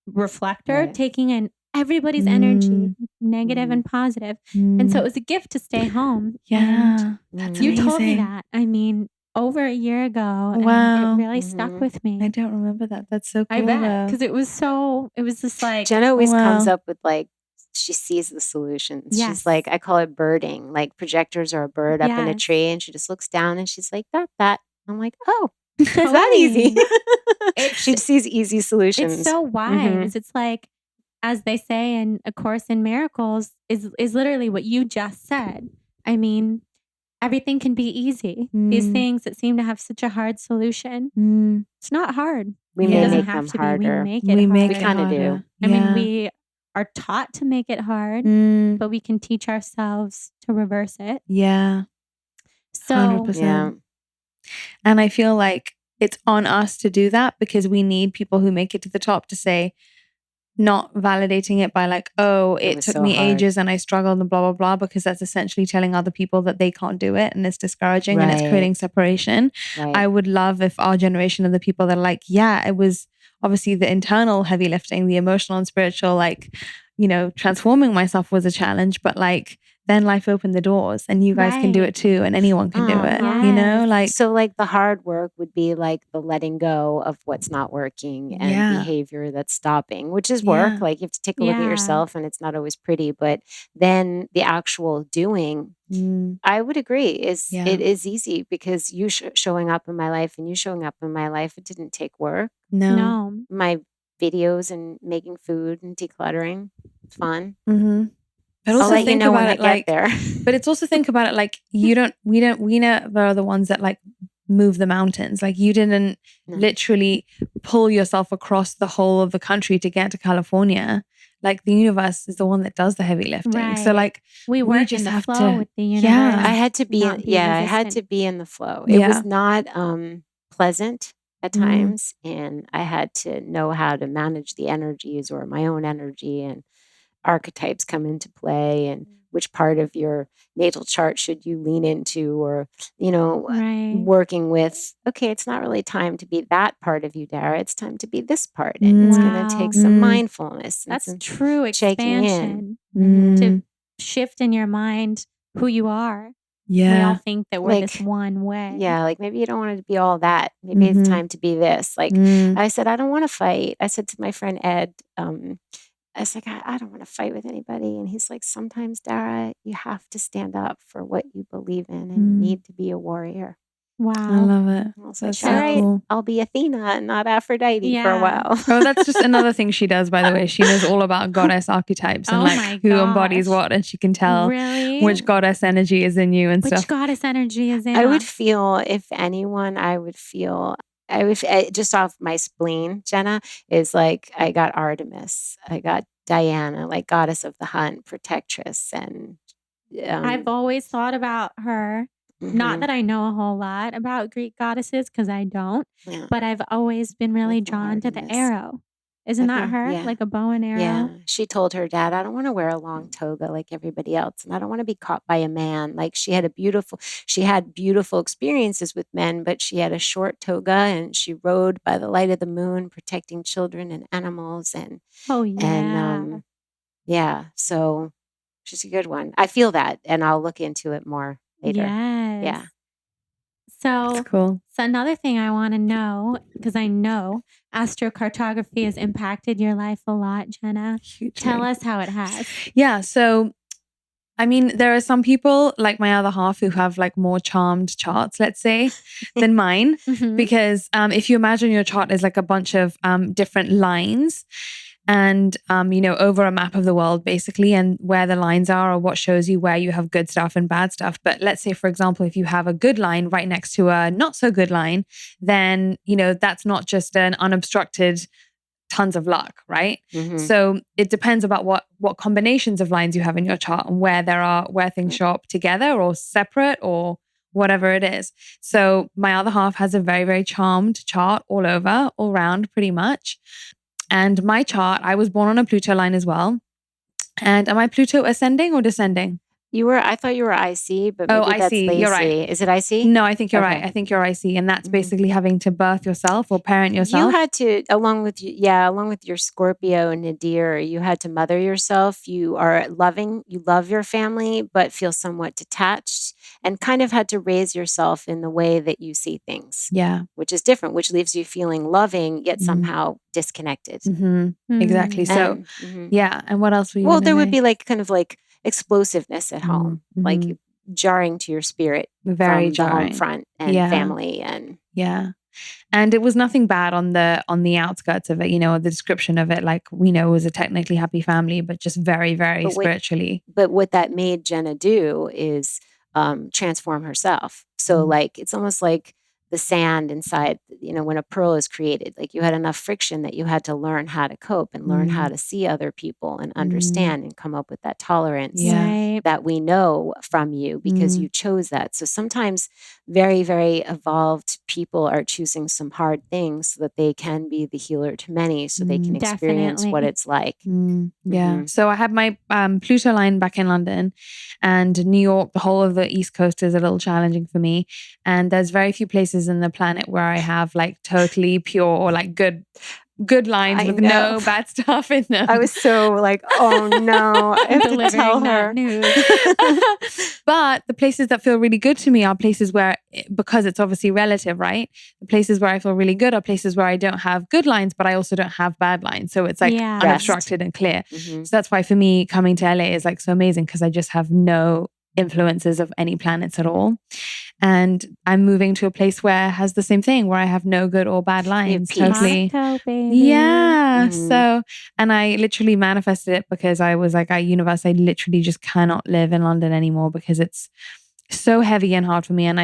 reflector, taking in everybody's energy, negative and positive. And so it was a gift to stay home. Yeah. That's you amazing. told me that. I mean, over a year ago. And it really stuck with me. I don't remember that. That's so cool. I bet. Because it was just like. Jenna always comes up with like, she sees the solutions. Yes. She's like, I call it birding. Like projectors are a bird up in a tree and she just looks down and she's like, that. I'm like, oh, is that easy? She sees easy solutions. It's so wise. It's like, as they say in A Course in Miracles, is literally what you just said. I mean, everything can be easy. These things that seem to have such a hard solution, it's not hard. We may make them harder. We make it hard. We kind of do. I mean, we are taught to make it hard, but we can teach ourselves to reverse it. Yeah. So, 100%. Yeah. And I feel like it's on us to do that because we need people who make it to the top to say, not validating it by like, oh, it took me ages and I struggled and blah, blah, blah, because that's essentially telling other people that they can't do it and it's discouraging and it's creating separation. I would love if our generation of the people that are like, yeah, it was obviously the internal heavy lifting, the emotional and spiritual, like, you know, transforming myself was a challenge, but like, then life opened the doors and you guys can do it too and anyone can do it, you know? Like, so like the hard work would be like the letting go of what's not working and behavior that's stopping, which is work. Like you have to take a look at yourself and it's not always pretty, but then the actual doing, I would agree it is easy because you showing up in my life and you showing up in my life, it didn't take work. No. My videos and making food and decluttering, it's fun. But also think about it like, there. But it's also think about it like we never are the ones that like move the mountains. Like you didn't literally pull yourself across the whole of the country to get to California. Like the universe is the one that does the heavy lifting. So like we just in the have flow with the universe. Yeah. I had to be I had to be in the flow. It was not pleasant at times and I had to know how to manage the energies or my own energy and archetypes come into play and which part of your natal chart should you lean into or, you know, working with, okay, it's not really time to be that part of you, Dara. It's time to be this part. And it's going to take some mindfulness. That's true expansion. To shift in your mind who you are. Yeah. We all think that we're this one way. Yeah. Like maybe you don't want it to be all that. Maybe it's time to be this. Like I said, I don't want to fight. I said to my friend Ed, I was like, I don't want to fight with anybody. And he's like, sometimes, Dara, you have to stand up for what you believe in and you need to be a warrior. Wow. I love it. That's so cool. I'll be Athena and not Aphrodite for a while. Oh, that's just another thing she does, by the way. She knows all about goddess archetypes and like who embodies what. And she can tell which goddess energy is in you and stuff. Which goddess energy is in I would feel, if anyone, I would just off my spleen, Jenna, is like, I got Artemis, I got Diana, like goddess of the hunt, protectress. And I've always thought about her. Not that I know a whole lot about Greek goddesses, because I don't, but I've always been really drawn to the arrow. Isn't that her? Yeah. Like a bow and arrow? Yeah. She told her dad, I don't want to wear a long toga like everybody else. And I don't want to be caught by a man. Like she had beautiful experiences with men, but she had a short toga and she rode by the light of the moon, protecting children and animals. And, so she's a good one. I feel that. And I'll look into it more later. Yes. Yeah. So that's cool. So another thing I want to know, because I know astrocartography has impacted your life a lot, Jenna. Hugely. Tell us how it has. Yeah. So, I mean, there are some people like my other half who have like more charmed charts, let's say, than mine. Because if you imagine your chart is like a bunch of different lines, and, over a map of the world, basically, and where the lines are or what shows you where you have good stuff and bad stuff. But let's say, for example, if you have a good line right next to a not so good line, then, that's not just an unobstructed tons of luck, right? Mhm. So it depends about what combinations of lines you have in your chart and where things show up together or separate or whatever it is. So my other half has a very, very charmed chart all over, all round, pretty much. And my chart, I was born on a Pluto line as well. And am I Pluto ascending or descending? I thought you were IC, but Oh, maybe I that's see. lazy. You're right. Is it IC? No, I think you're Okay. right. I think you're IC. And that's Mhm. basically having to birth yourself or parent yourself. You had to, along with your Scorpio and Nadir, you had to mother yourself. You are loving, you love your family, but feel somewhat detached and kind of had to raise yourself in the way that you see things, Yeah. which is different, which leaves you feeling loving, yet Mhm. somehow disconnected. Exactly. So, Mhm. yeah. And what else were you Well, gonna there would say? be like kind of like explosiveness at home, like Mhm. jarring to your spirit Very from the home jarring. front and Yeah. family and Yeah. And it was nothing bad on the outskirts of it, the description of it, like we know it was a technically happy family, but just very, very But wait, spiritually. but what that made Jenna do is transform herself. So, Mm. like, it's almost like the sand inside, when a pearl is created, like you had enough friction that you had to learn how to cope and learn how to see other people and understand and come up with that tolerance Yeah. Right. that we know from you because you chose that. So sometimes very, very evolved people are choosing some hard things so that they can be the healer to many, so they can experience what Definitely. it's like. Yeah. Mhm. So I had my Pluto line back in London, and New York, the whole of the East Coast is a little challenging for me. And there's very few places in the planet where I have like totally pure or like good lines I with know. no bad stuff in them. I was so like, oh no, I have to Delivering tell that her. news. But the places that feel really good to me are places where, because it's obviously relative, right? The places where I feel really good are places where I don't have good lines, but I also don't have bad lines. So it's like Yeah. unobstructed and clear. Mhm. So that's why for me, coming to LA is like so amazing because I just have no influences of any planets at all. And I'm moving to a place where it has the same thing, where I have no good or bad lines. peace. Totally. Monaco, baby. Yeah. Mhm. So, and I literally manifested it because I was like, universe, I literally just cannot live in London anymore because it's so heavy and hard for me. And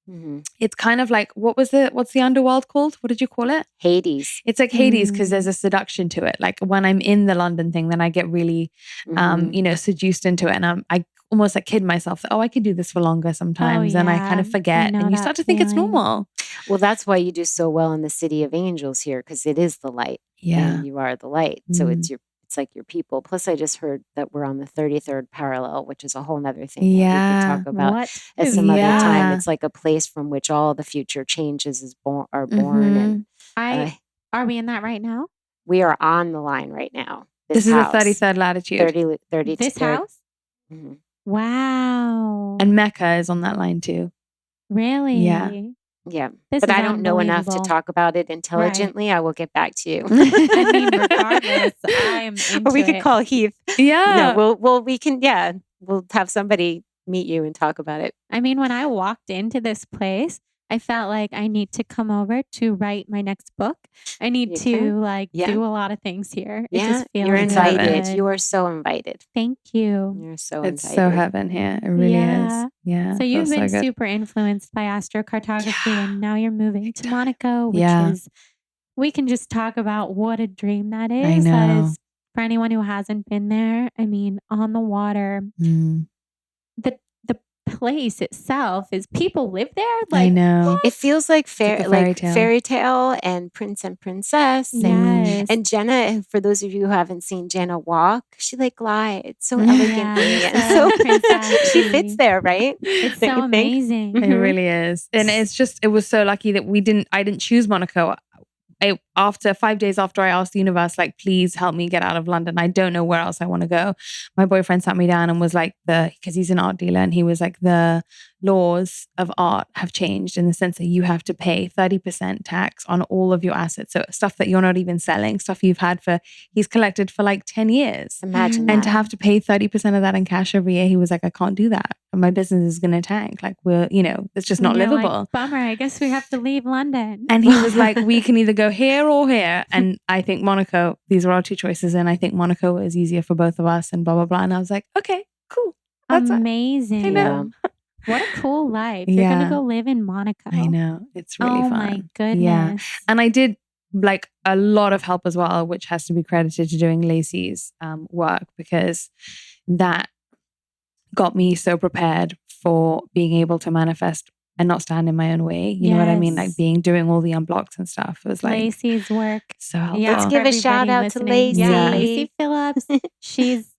Mhm. it's kind of like, what's the underworld called? What did you call it? Hades. It's like Hades because there's a seduction to it. Like when I'm in the London thing, then I get really, Mhm. seduced into it. And I almost like kid myself. Oh, I could do this for longer sometimes. And I kind of yeah. forget. I know And you that start to think it's feeling. normal. Well, that's why you do so well in the City of Angels here, because it is the light. Yeah. And you are the light. So it's like your people. Plus, I just heard that we're on the 33rd parallel, which is a whole nother thing that we Yeah. could talk about What at is some other Yeah. time. It's like a place from which all the future changes are born. And Are we in that right now? we are on the line right now. This is the house, 33rd latitude. 30 This house? Mhm. Wow. And Mecca is on that line too. Really? Yeah. Yeah. This But is I don't know enough to unbelievable. talk about it intelligently. I will get back to you. I mean, regardless, I'm into Or we could it. call Heath. Yeah. No, we can, we'll have somebody meet you and talk about it. I mean, when I walked into this place, I felt like I need to come over to write my next book. I need You to can. Yeah. do a lot of things here. It Yeah, just feels you're It's so heaven. invited. good. You are so invited. Thank you. You're so It's invited. so heaven here. It really Yeah. is. Yeah. So it you've feels been good. super influenced by astrocartography, Yeah. and now you're moving Big to time. Monaco, which Yeah. is, we can just talk about what a dream that is. I That know. is, for anyone who hasn't been there, I mean, on the water, the place itself is, people live there. I know. what? It feels like like a fairy tale. And prince and princess. Yes. And Jenna, for those of you who haven't seen Jenna walk, she like glides so elegantly. Yeah, And so so she princessy. fits there, right? It's Don't so you think? amazing. It really is. And it was so lucky that I didn't choose Monaco. After 5 days after I asked the universe, like, please help me get out of London. I don't know where else I want to go. My boyfriend sat me down and was like because he's an art dealer, and he was like, the laws of art have changed in the sense that you have to pay 30% tax on all of your assets. So stuff that you're not even selling, stuff he's collected for like 10 years. Imagine And that. to have to pay 30% of that in cash every year, he was like, I can't do that. My business is going to tank. Like it's just not And you're livable. like, bummer. I guess we have to leave London. And he was like, we can either go here or here. And I think Monaco, these were our two choices. And I think Monaco is easier for both of us and blah, blah, blah. And I was like, okay, cool. That's amazing. I know. What a cool life. You're going to go live in Monaco. I know. It's really fun. Oh my goodness. Yeah. And I did like a lot of help as well, which has to be credited to doing Lacey's work, because that got me so prepared for being able to manifest and not stand in my own way. You know what I mean? Like doing all the unblocks and stuff. It was like Lacey's work. So helpful. Let's give a shout out to Lacey. Yeah, Lacey Phillips. She's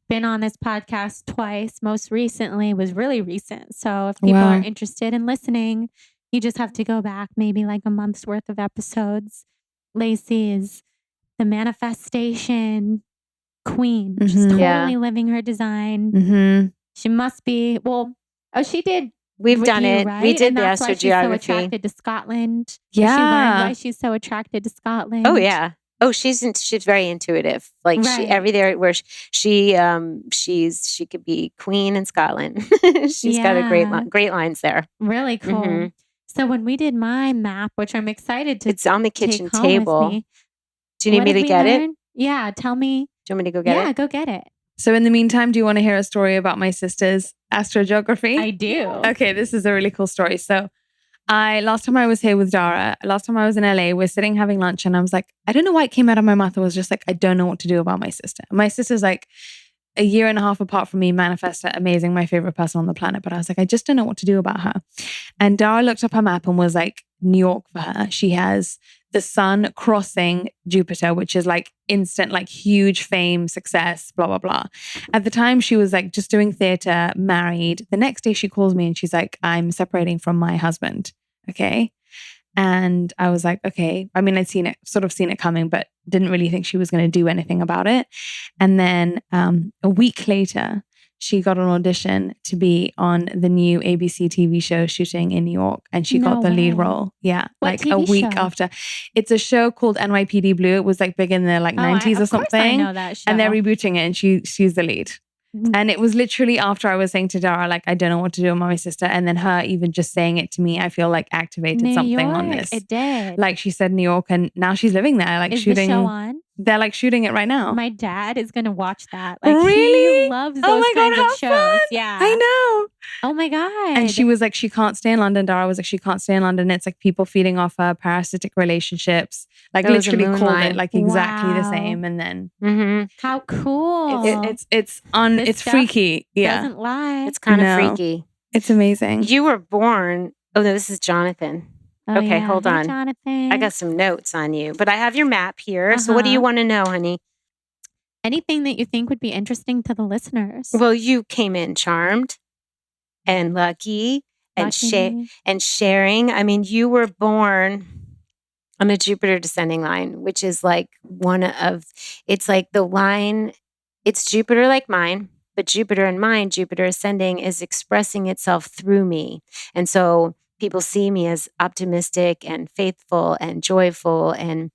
been on this podcast twice. Most recently was really recent. So if people are interested in listening, you just have to go back maybe like a month's worth of episodes. Lacey is the manifestation queen. She's totally living her design. She must be, she did. We've done it. Right? We did and the that's why she's so Astrogeography. attracted to Scotland. Yeah. She learned why she's so attracted to Scotland. Oh yeah. Oh, she's very intuitive. Like she everywhere where she could be queen in Scotland. She's got a great lines there. Really cool. Mm-hmm. So when we did my map, which I'm excited to, it's on the kitchen table. Do you need me to get it? Yeah, tell me. Do you want me to go get it? Yeah, go get it. So in the meantime, do you want to hear a story about my sister's astrogeography? I do. Okay, this is a really cool story. So last time I was here with Dara, last time I was in LA, we're sitting having lunch and I was like, I don't know why it came out of my mouth. I was just like, I don't know what to do about my sister. My sister's like a year and a half apart from me, manifested amazing, my favorite person on the planet. But I was like, I just don't know what to do about her. And Dara looked up her map and was like, New York for her. She has the sun crossing Jupiter, which is like instant, like huge fame, success, blah, blah, blah. At the time, she was like just doing theater, married. The next day she calls me and she's like, I'm separating from my husband. Okay. And I was like, okay. I mean, I'd seen it coming, but didn't really think she was going to do anything about it. And then a week later, she got an audition to be on the new ABC TV show shooting in New York. And she got the lead role. Yeah. What like TV a week show? after. It's a show called NYPD Blue. It was like big in the 90s or something. I know that show. And they're rebooting it and she's the lead. And it was literally after I was saying to Dara, like, I don't know what to do with my sister. And then her even just saying it to me, I feel like activated something on this. It did. Like she said New York, and now she's living there, like shooting. The show on? They're like shooting it right now. My dad is going to watch that. Like, really? He loves those kinds of shows. Fun. Yeah. I know. Oh my God. And she was like, she can't stay in London. Dara was like, she can't stay in London. It's like people feeding off her, parasitic relationships. Like literally called it like exactly the same. And then how cool. It's freaky. Yeah. Doesn't lie. It's kind of freaky. It's amazing. You were born. Oh no, this is Jonathan. Oh, okay, hold hey, on. Jonathan. I got some notes on you, but I have your map here. So what do you want to know, honey? Anything that you think would be interesting to the listeners. Well, you came in charmed and lucky and sharing. I mean, you were born on a Jupiter descending line, which is like it's like the line, it's Jupiter like mine, but Jupiter and mine, Jupiter ascending is expressing itself through me. And so people see me as optimistic and faithful and joyful. And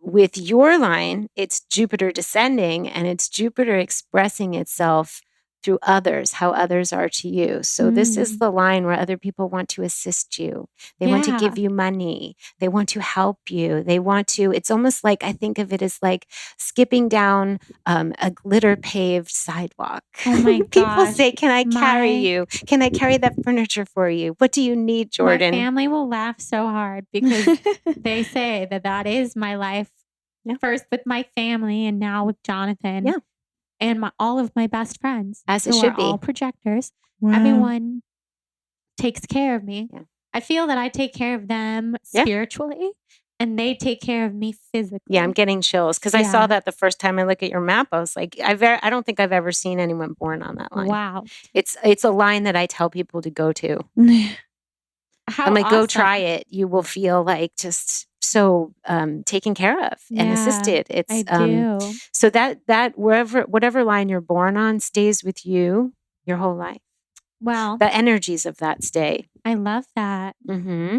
with your line, it's Jupiter descending and it's Jupiter expressing itself through others, how others are to you. So this is the line where other people want to assist you. They want to give you money. They want to help you. They want to, it's almost like, I think of it as like skipping down a glitter paved sidewalk. Oh my gosh. People say, can I carry you? Can I carry that furniture for you? What do you need, Jordan? My family will laugh so hard because they say that is my life. First with my family and now with Jonathan. Yeah. And all of my best friends, as it should be, all projectors. Wow. Everyone takes care of me. Yeah. I feel that I take care of them spiritually, and they take care of me physically. Yeah, I'm getting chills because I saw that the first time I look at your map. I was like, I don't think I've ever seen anyone born on that line. Wow, it's a line that I tell people to go to. I'm like, go try it. You will feel like just so taken care of and assisted. It's I do. So that whatever line you're born on stays with you your whole life. Well, the energies of that stay. I love that. Mm-hmm.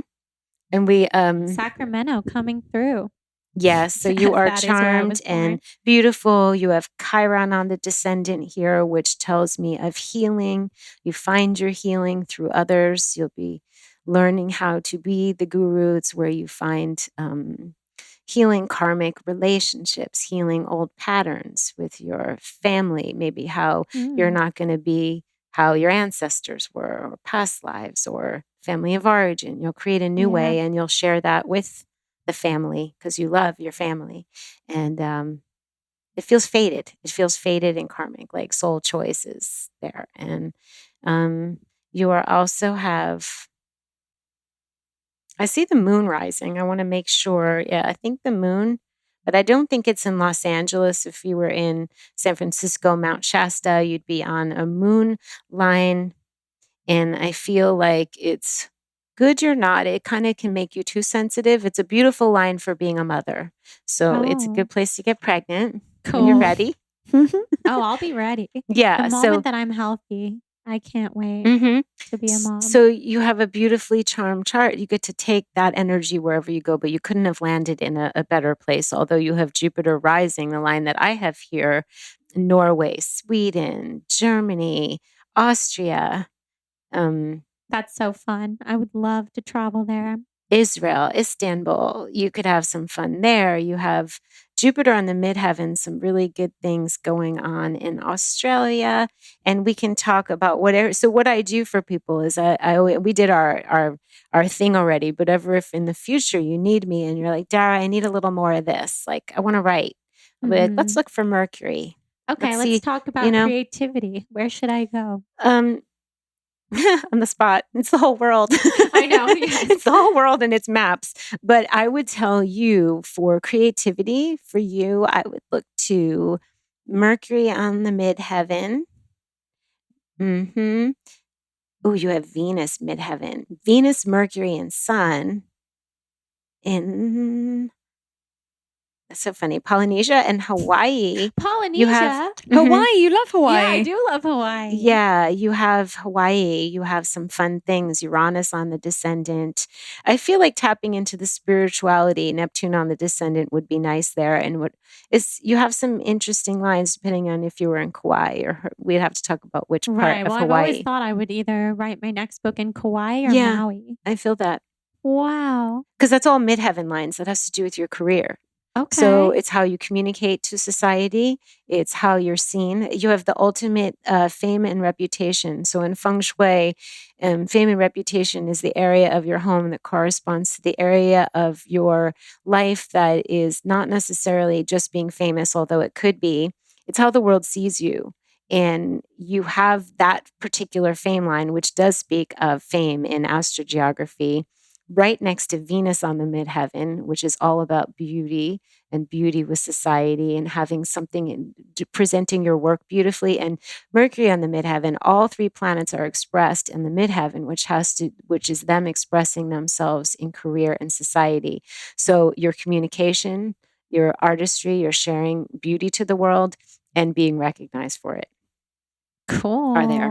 And we Sacramento coming through. yes, so you are That is where I was charmed and born. beautiful. You have Chiron on the descendant here, which tells me of healing. You find your healing through others. You'll be learning how to be the guru. It's where you find healing karmic relationships, healing old patterns with your family, maybe how you're not going to be how your ancestors were, or past lives, or family of origin. You'll create a new way, and you'll share that with the family because you love your family. And it feels fated. It feels fated and karmic, like soul choices there. And you are also have, I see the moon rising. I want to make sure. Yeah, I think the moon, but I don't think it's in Los Angeles. If you were in San Francisco, Mount Shasta, you'd be on a moon line. And I feel like it's good you're not. It kind of can make you too sensitive. It's a beautiful line for being a mother. So it's a good place to get pregnant when you're ready. Oh, I'll be ready. Yeah. The moment that I'm healthy, I can't wait to be a mom. So you have a beautifully charmed chart. You get to take that energy wherever you go, but you couldn't have landed in a better place. Although you have Jupiter rising, the line that I have here, Norway, Sweden, Germany, Austria. That's so fun. I would love to travel there. Israel, Istanbul, you could have some fun there. You have Jupiter on the midheaven, some really good things going on in Australia. And we can talk about whatever. So what I do for people is we did our thing already, but ever if in the future you need me and you're like, Dara, I need a little more of this. Like I want to write. I'll be like, let's look for Mercury. Okay, let's talk about creativity. Where should I go? On the spot. It's the whole world. I know. Yes. It's the whole world and its maps. But I would tell you for creativity, for you, I would look to Mercury on the midheaven. Oh, you have Venus midheaven. Venus, Mercury, and Sun in that's so funny. Polynesia and Hawaii. Polynesia? You have Hawaii. You love Hawaii. Yeah, I do love Hawaii. Yeah, you have Hawaii. You have some fun things. Uranus on the descendant. I feel like tapping into the spirituality. Neptune on the descendant would be nice there. And what is you have some interesting lines depending on if you were in Kauai or we'd have to talk about which part of Hawaii. I've always thought I would either write my next book in Kauai or Maui. I feel that. Wow. Because that's all midheaven lines. That has to do with your career. Okay. So it's how you communicate to society. It's how you're seen. You have the ultimate fame and reputation. So in feng shui, fame and reputation is the area of your home that corresponds to the area of your life that is not necessarily just being famous, although it could be. It's how the world sees you. And you have that particular fame line, which does speak of fame in astrogeography, right next to Venus on the midheaven, which is all about beauty and beauty with society and having something and presenting your work beautifully. And Mercury on the midheaven, all three planets are expressed in the midheaven, which is them expressing themselves in career and society. So your communication, your artistry, you're sharing beauty to the world and being recognized for it. Cool. Are there.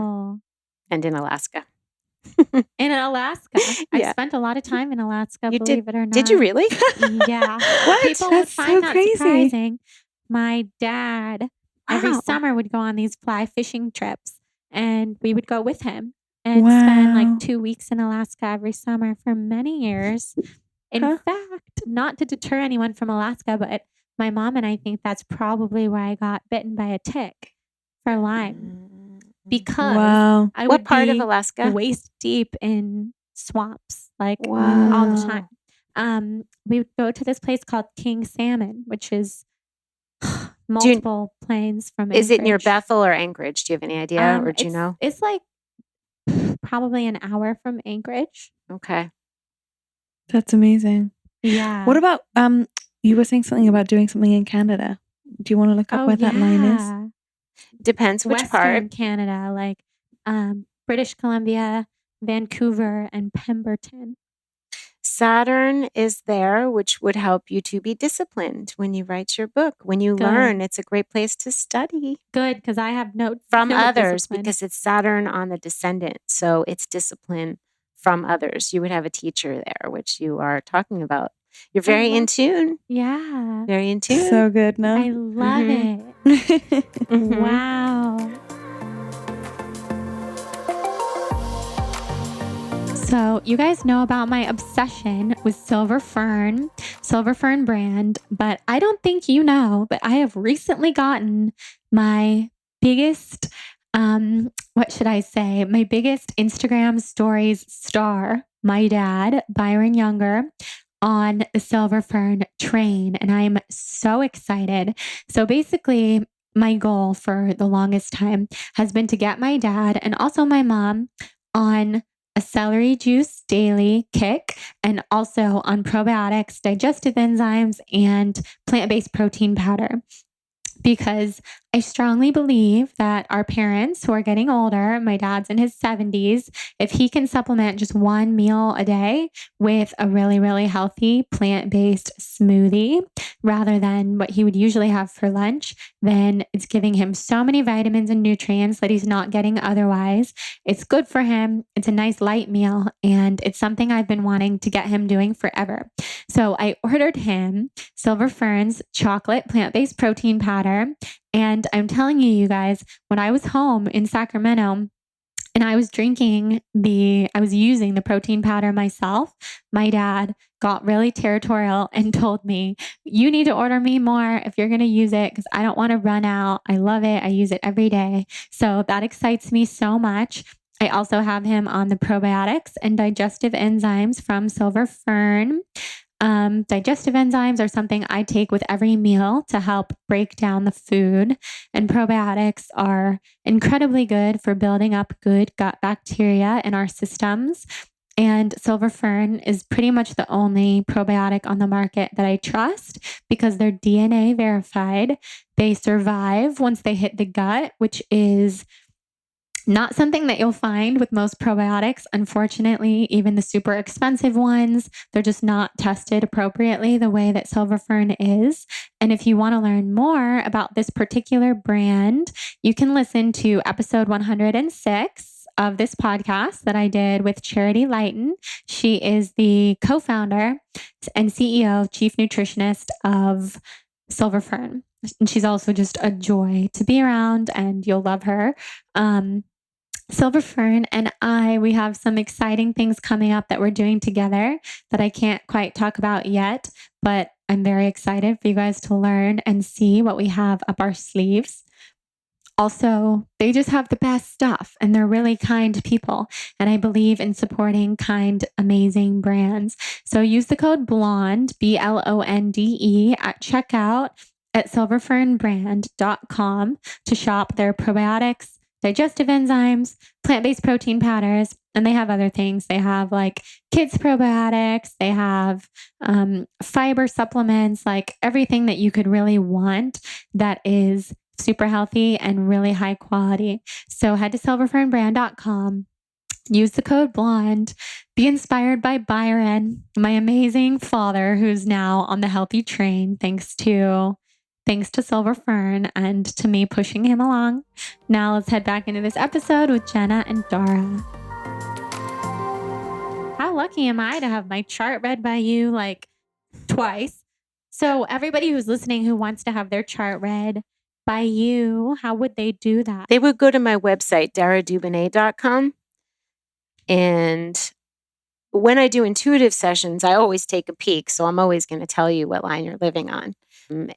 And in Alaska. In Alaska. I spent a lot of time in Alaska, believe it or not. Did you really? Yeah. What? People would find that surprising. My dad every summer would go on these fly fishing trips and we would go with him and spend like 2 weeks in Alaska every summer for many years. In fact, not to deter anyone from Alaska, but my mom and I think that's probably where I got bitten by a tick for Lyme. Because I would part of Alaska? Waist deep in swamps, like all the time. We would go to this place called King Salmon, which is multiple planes from Anchorage. Is it near Bethel or Anchorage? Do you have any idea or do you know? It's like probably an hour from Anchorage. Okay. That's amazing. Yeah. What about, you were saying something about doing something in Canada. Do you want to look up where that line is? Depends which Western part. Canada, like British Columbia, Vancouver, and Pemberton. Saturn is there, which would help you to be disciplined when you write your book. When you learn, it's a great place to study. Good, because I have no others, discipline. because it's Saturn on the descendant. So it's discipline from others. You would have a teacher there, which you are talking about. You're very in tune. Yeah. Very in tune. So good, no? I love it. Wow. So you guys know about my obsession with Silver Fern brand, but I don't think you know that I have recently gotten my biggest, what should I say? My biggest Instagram stories star, my dad, Byron Younger, on the Silver Fern train. And I'm so excited. So basically, my goal for the longest time has been to get my dad and also my mom on a celery juice daily kick, and also on probiotics, digestive enzymes, and plant-based protein powder. Because I strongly believe that our parents who are getting older, my dad's in his 70s, if he can supplement just one meal a day with a really, really healthy plant-based smoothie rather than what he would usually have for lunch, then it's giving him so many vitamins and nutrients that he's not getting otherwise. It's good for him. It's a nice light meal, and it's something I've been wanting to get him doing forever. So I ordered him Silver Fern's chocolate plant-based protein powder. And I'm telling you guys, when I was home in Sacramento and I was using the protein powder myself, my dad got really territorial and told me, you need to order me more if you're going to use it because I don't want to run out. I love it. I use it every day. So that excites me so much. I also have him on the probiotics and digestive enzymes from Silver Fern. Digestive enzymes are something I take with every meal to help break down the food, and probiotics are incredibly good for building up good gut bacteria in our systems. And Silver Fern is pretty much the only probiotic on the market that I trust because they're DNA verified. They survive once they hit the gut, which is not something that you'll find with most probiotics. Unfortunately, even the super expensive ones, they're just not tested appropriately the way that Silver Fern is. And if you want to learn more about this particular brand, you can listen to episode 106 of this podcast that I did with Charity Lighton. She is the co-founder and CEO, chief nutritionist of Silver Fern. And she's also just a joy to be around, and you'll love her. Silver Fern and we have some exciting things coming up that we're doing together that I can't quite talk about yet, but I'm very excited for you guys to learn and see what we have up our sleeves. Also, they just have the best stuff and they're really kind people. And I believe in supporting kind, amazing brands. So use the code BLONDE, BLONDE, at checkout at silverfernbrand.com to shop their probiotics, digestive enzymes, plant-based protein powders, and they have other things. They have like kids probiotics, they have fiber supplements, like everything that you could really want that is super healthy and really high quality. So head to silverfernbrand.com. Use the code BLONDE. Be inspired by Byron, my amazing father, who's now on the healthy train thanks to Silver Fern and to me pushing him along. Now let's head back into this episode with Jenna and Dara. How lucky am I to have my chart read by you like twice? So everybody who's listening who wants to have their chart read by you, how would they do that? They would go to my website, daradubinet.com. And when I do intuitive sessions, I always take a peek. So I'm always going to tell you what line you're living on.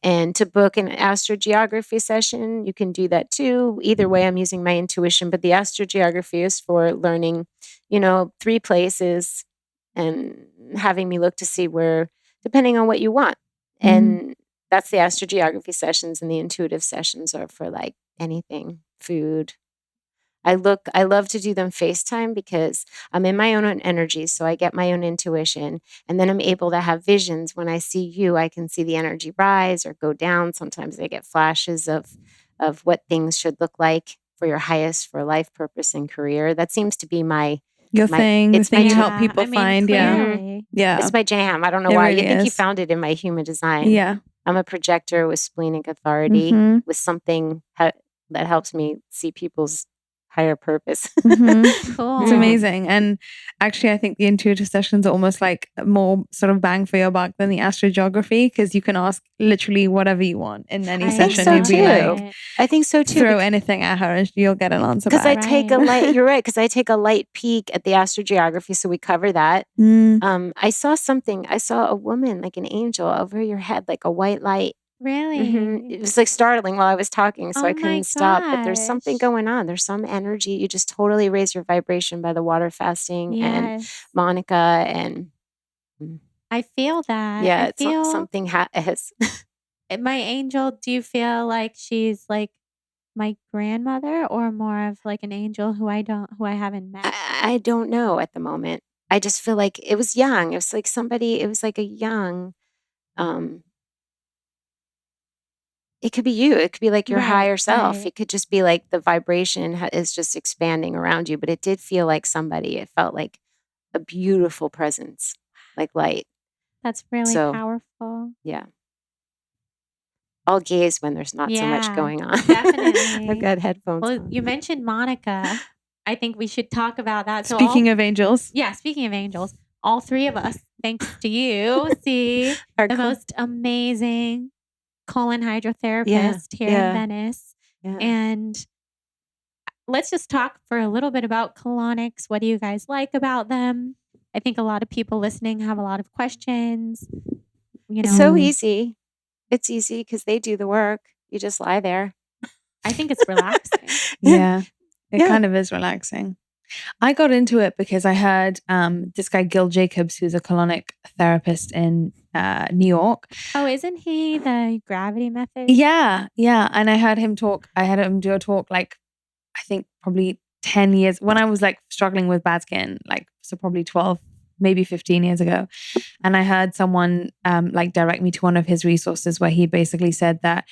And to book an astrogeography session, you can do that too. Either way, I'm using my intuition, but the astrogeography is for learning, 3 places and having me look to see where, depending on what you want. And that's the astrogeography sessions, and the intuitive sessions are for like anything, food. I love to do them FaceTime because I'm in my own energy. So I get my own intuition, and then I'm able to have visions. When I see you, I can see the energy rise or go down. Sometimes I get flashes of what things should look like for your highest, for life purpose and career. That seems to be my Your thing, the it's thing my you help people find. Yeah. Clearly. Yeah. It's my jam. I don't know It why. really You think you is. found it in my human design. Yeah. I'm a projector with splenic authority, Mhm. with something that helps me see people's higher purpose. Mhm. Cool. It's amazing. And actually, I think the intuitive sessions are almost like more sort of bang for your buck than the astrogeography, because you can ask literally whatever you want in any I session. so You'd be too. like, I think so too. throw anything at her and you'll get an answer Because I back. take a light, you're right, because I take a light peek at the astrogeography, so we cover that. I saw something, I saw a woman, like an angel over your head, like a white light. Really? It was like startling while I was talking, so Oh I my couldn't stop. But there's something gosh. going on. There's some energy. You just totally raise your vibration by the water fasting and Yes. Monica and I feel that. yeah, I it's feel something has. my angel, do you feel like she's like my grandmother or more of like an angel who I haven't met? I don't know at the moment. I just feel like it was young. It was like somebody. It was like a young. It could be you. It could be like your higher self. Right. It could just be like the vibration is just expanding around you. But it did feel like somebody. It felt like a beautiful presence, like light. That's really So, powerful. yeah. I'll gaze when there's not so much Yeah, going on. definitely. I've got headphones Well, on. you mentioned Monica. I think we should talk about that. So Speaking of angels. yeah, speaking of angels, all three of us, thanks to you, see the most amazing colon hydrotherapist here in Venice. Yeah. And let's just talk for a little bit about colonics. What do you guys like about them? I think a lot of people listening have a lot of questions. You know, It's so easy. It's easy because they do the work. You just lie there. I think it's relaxing. Yeah. It Yeah. kind of is relaxing. I got into it because I heard this guy, Gil Jacobs, who's a colonic therapist in New York. Oh, isn't he the gravity method? Yeah. Yeah. And I heard him talk. I had him do a talk like, I think probably 10 years when I was like struggling with bad skin, like, so probably 12, maybe 15 years ago. And I heard someone like direct me to one of his resources where he basically said that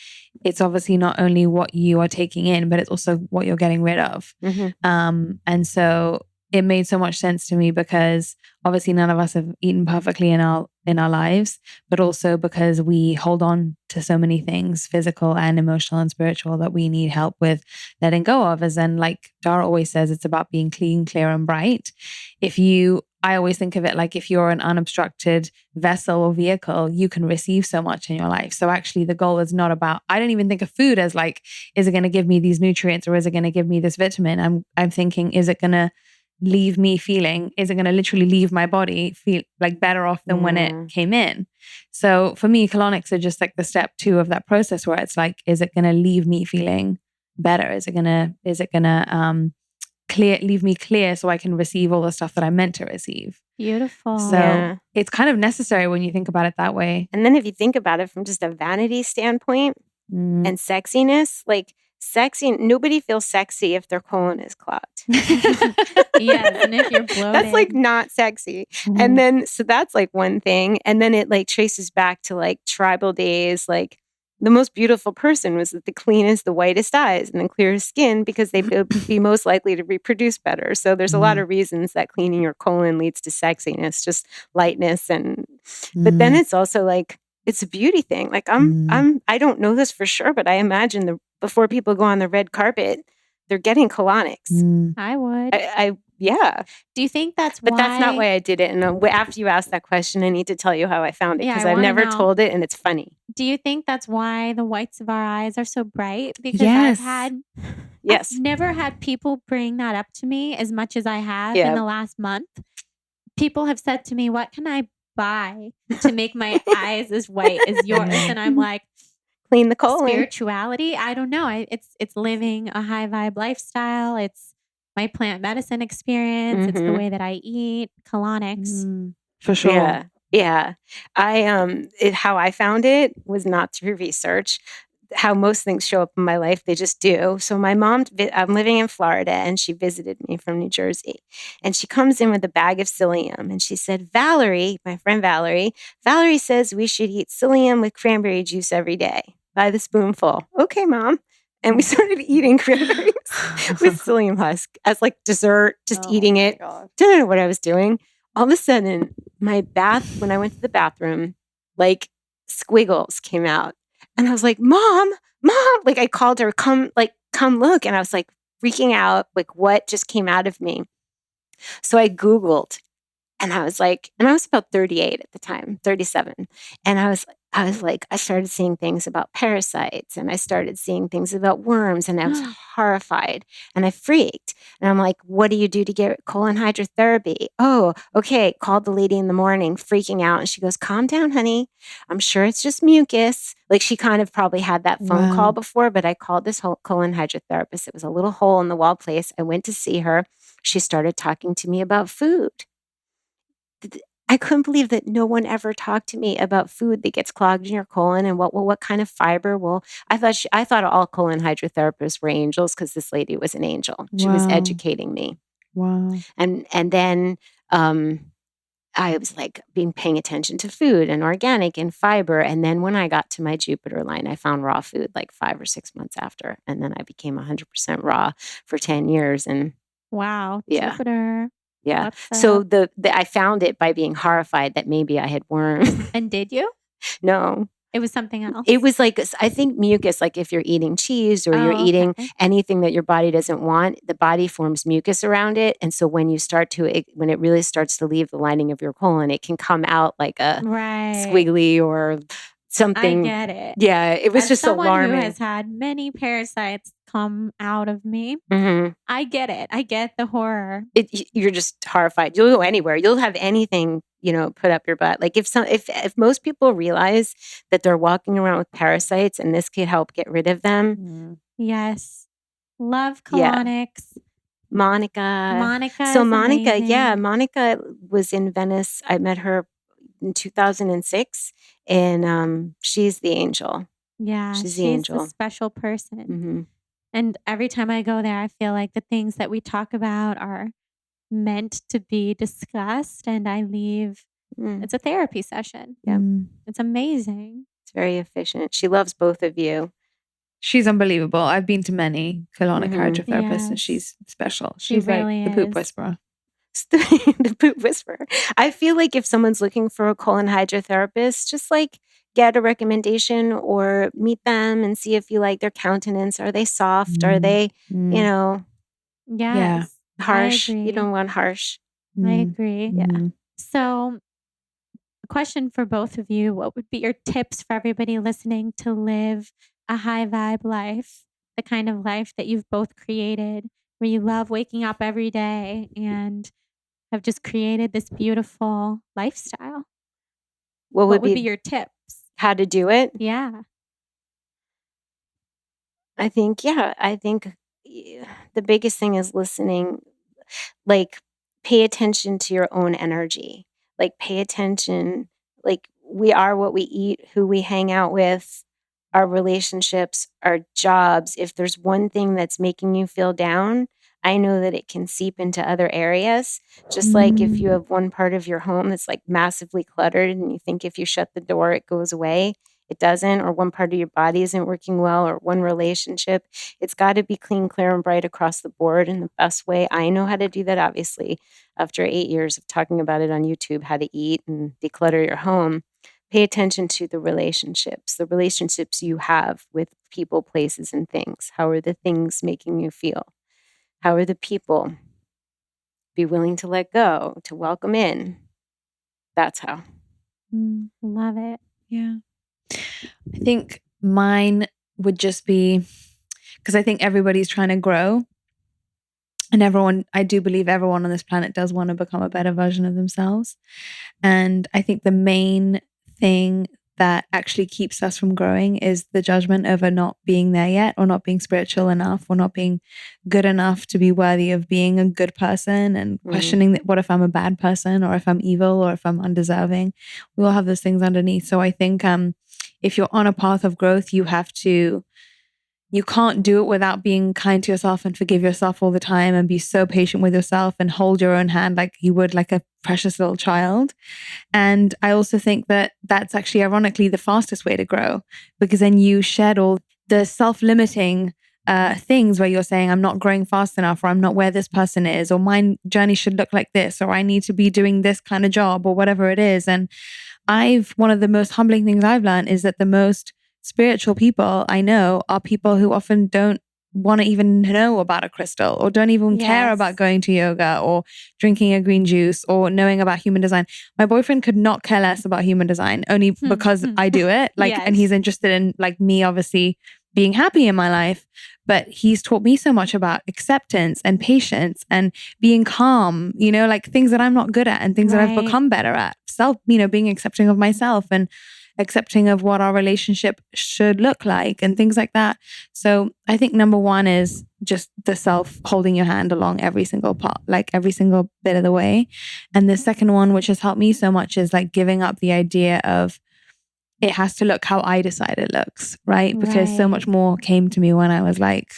it's obviously not only what you are taking in, but it's also what you're getting rid of. And so it made so much sense to me because obviously none of us have eaten perfectly in our lives, but also because we hold on to so many things, physical and emotional and spiritual, that we need help with letting go of. As in, like Dara always says, it's about being clean, clear, and bright. I always think of it like if you're an unobstructed vessel or vehicle, you can receive so much in your life. So actually the goal is not about, I don't even think of food as like, is it going to give me these nutrients or is it going to give me this vitamin? I'm thinking, is it going to leave me feeling, is it going to literally leave my body feel like better off than when it came in? So for me, colonics are just like the step 2 of that process where it's like, is it going to leave me feeling better? Is it going to leave me clear so I can receive all the stuff that I'm meant to receive? Beautiful. So it's kind of necessary when you think about it that way. And then if you think about it from just a vanity standpoint and sexiness, like nobody feels sexy if their colon is clogged. Yes, and if you're bloated. That's like not sexy. And then, so that's like one thing. And then it like traces back to like tribal days, like the most beautiful person was the cleanest, the whitest eyes and the clearest skin because they'd be most likely to reproduce better. So there's a lot of reasons that cleaning your colon leads to sexiness, just lightness. But then it's also like, it's a beauty thing. Like I don't know this for sure, but I imagine before people go on the red carpet, they're getting colonics. I would. Yeah. Do you think that's But why? that's not why I did it. And after you asked that question, I need to tell you how I found it because I've never told it and it's funny. Do you think that's why the whites of our eyes are so bright? Because I've never had people bring that up to me as much as I have in the last month. People have said to me, what can I buy to make my eyes as white as yours? And I'm like, clean the colon. Spirituality? I don't know. It's living a high vibe lifestyle. It's my plant medicine experience. It's the way that I eat. Colonics. For sure. Yeah. How I found it was not through research. How most things show up in my life, they just do. So my mom, I'm living in Florida and she visited me from New Jersey. And she comes in with a bag of psyllium and she said, Valerie, my friend Valerie says we should eat psyllium with cranberry juice every day by the spoonful. Okay, Mom. And we started eating cranberries with psyllium husk as like dessert, just eating it. Didn't know what I was doing. All of a sudden, when I went to the bathroom, like squiggles came out. And I was like, Mom, like I called her, come look. And I was like freaking out, like what just came out of me. So I Googled. And I was like, and I was about 38 at the time, 37. And I was like, I started seeing things about parasites and I started seeing things about worms and I was horrified and I freaked. And I'm like, what do you do to get colon hydrotherapy? Oh, okay. Called the lady in the morning, freaking out. And she goes, calm down, honey. I'm sure it's just mucus. Like she kind of probably had that phone call before, but I called this colon hydrotherapist. It was a little hole in the wall place. I went to see her. She started talking to me about food. I couldn't believe that no one ever talked to me about food that gets clogged in your colon and what kind of fiber. Well, I thought all colon hydrotherapists were angels because this lady was an angel. She was educating me. Wow. And then I was like paying attention to food and organic and fiber. And then when I got to my Jupiter line, I found raw food like 5 or 6 months after. And then I became 100% raw for 10 years. And wow, yeah. Jupiter. Yeah. So I found it by being horrified that maybe I had worms. And did you? No. It was something else. It was like, I think mucus, like if you're eating cheese or you're eating anything that your body doesn't want, the body forms mucus around it. And so when when it really starts to leave the lining of your colon, it can come out like a squiggly or something. I get it. Yeah. It was just alarming. Someone who has had many parasites come out of me. Mm-hmm. I get it. I get the horror. You're just horrified. You'll go anywhere. You'll have anything, put up your butt. Like if most people realize that they're walking around with parasites and this could help get rid of them. Yes. Love colonics. Yeah. Monica. So Monica, amazing. Monica was in Venice. I met her in 2006 and she's the angel. Yeah. She's the angel. A special person. Mm-hmm. And every time I go there, I feel like the things that we talk about are meant to be discussed and I leave. It's a therapy session. Yeah. It's amazing. It's very efficient. She loves both of you. She's unbelievable. I've been to many colonic hydrotherapists and she's special. She's really like the poop whisperer. The poop whisperer. I feel like if someone's looking for a colon hydrotherapist, just like get a recommendation or meet them and see if you like their countenance. Are they soft? Are they, harsh? You don't want harsh. I agree. Yeah. So, a question for both of you. What would be your tips for everybody listening to live a high vibe life? The kind of life that you've both created, where you love waking up every day and have just created this beautiful lifestyle. What would be your tips? How to do it? Yeah. I think the biggest thing is listening. Like, pay attention to your own energy. Like, pay attention. Like, we are what we eat, who we hang out with, our relationships, our jobs. If there's one thing that's making you feel down, I know that it can seep into other areas. Just like if you have one part of your home that's like massively cluttered and you think if you shut the door, it goes away. It doesn't, or one part of your body isn't working well, or one relationship. It's got to be clean, clear, and bright across the board. And the best way I know how to do that, obviously, after 8 years of talking about it on YouTube, how to eat and declutter your home, pay attention to the relationships you have with people, places, and things. How are the things making you feel? How are the people? Be willing to let go, to welcome in. That's how. Love it. Yeah. I think mine would just be, because I think everybody's trying to grow. And I do believe everyone on this planet does want to become a better version of themselves. And I think the main thing that actually keeps us from growing is the judgment over not being there yet, or not being spiritual enough, or not being good enough to be worthy of being a good person, and questioning that, what if I'm a bad person, or if I'm evil, or if I'm undeserving. We all have those things underneath. So I think if you're on a path of growth, you can't do it without being kind to yourself and forgive yourself all the time and be so patient with yourself and hold your own hand like you would like a precious little child. And I also think that that's actually ironically the fastest way to grow, because then you shed all the self-limiting things where you're saying, I'm not growing fast enough, or I'm not where this person is, or my journey should look like this, or I need to be doing this kind of job, or whatever it is. And one of the most humbling things I've learned is that the most spiritual people I know are people who often don't want to even know about a crystal, or don't even care about going to yoga, or drinking a green juice, or knowing about human design. My boyfriend could not care less about human design, only because I do it. And he's interested in me, obviously, being happy in my life. But he's taught me so much about acceptance and patience and being calm, things that I'm not good at and things that I've become better at. Being accepting of myself and accepting of what our relationship should look like and things like that. So I think number one is just the self holding your hand along every single part, every single bit of the way. And the second one, which has helped me so much, is giving up the idea of it has to look how I decide it looks, right? Because so much more came to me when I was like,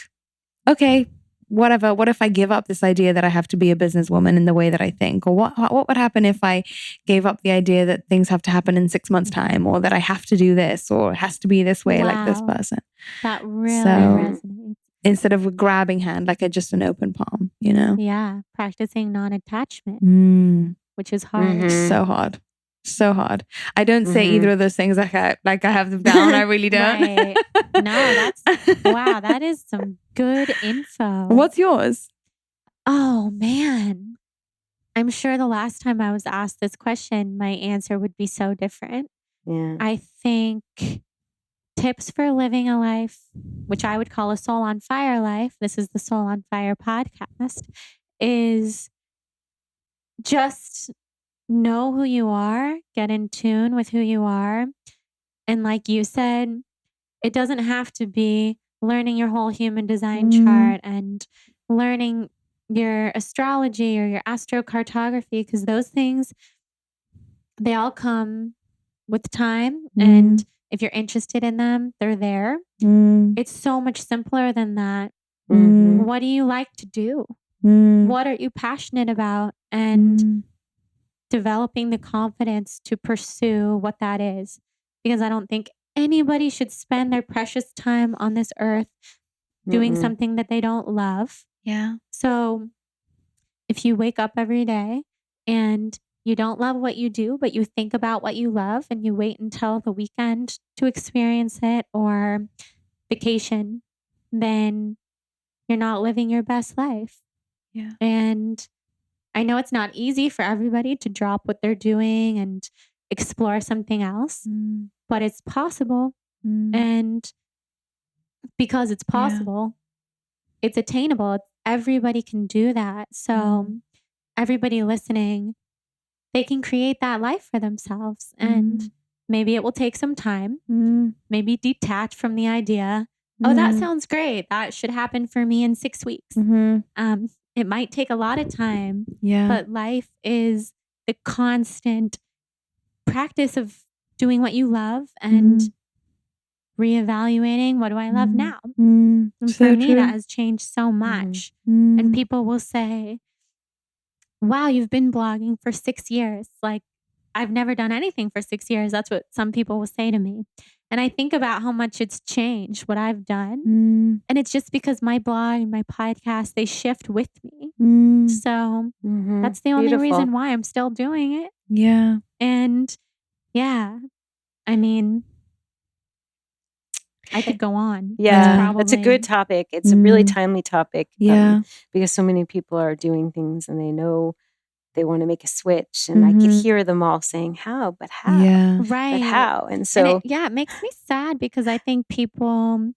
okay, whatever. What if I give up this idea that I have to be a businesswoman in the way that I think? Or what would happen if I gave up the idea that things have to happen in 6 months' time, or that I have to do this, or it has to be this way, like this person? That really resonates. Instead of a grabbing hand, just an open palm, Yeah, practicing non-attachment, which is hard. So hard. So hard. I don't say either of those things like I have them down. I really don't. Right. No, wow, that is some good info. What's yours? Oh, man. I'm sure the last time I was asked this question, my answer would be so different. Yeah. I think tips for living a life, which I would call a soul on fire life, this is the Soul on Fire podcast, is just know who you are, get in tune with who you are. And like you said, it doesn't have to be learning your whole human design chart and learning your astrology or your astrocartography, because those things, they all come with time. And if you're interested in them, they're there. It's so much simpler than that. What do you like to do? What are you passionate about? And developing the confidence to pursue what that is. Because I don't think anybody should spend their precious time on this earth doing something that they don't love. Yeah. So if you wake up every day and you don't love what you do, but you think about what you love and you wait until the weekend to experience it, or vacation, then you're not living your best life. Yeah. And I know it's not easy for everybody to drop what they're doing and explore something else, but it's possible. And because it's possible, it's attainable. Everybody can do that. So everybody listening, they can create that life for themselves. And maybe it will take some time. Maybe detach from the idea, oh, that sounds great, that should happen for me in 6 weeks. It might take a lot of time, but life is the constant practice of doing what you love and reevaluating, what do I love now? And for me, that has changed so much. And people will say, wow, you've been blogging for 6 years. I've never done anything for 6 years. That's what some people will say to me. And I think about how much it's changed what I've done. And it's just because my blog and my podcast, they shift with me. So that's the only reason why I'm still doing it. Yeah. And I mean, I could go on. Yeah, it's a good topic. It's a really timely topic. Yeah. Because so many people are doing things and they know they want to make a switch. And I could hear them all saying, how? But how? Yeah. Right. But how? And so... it makes me sad because I think people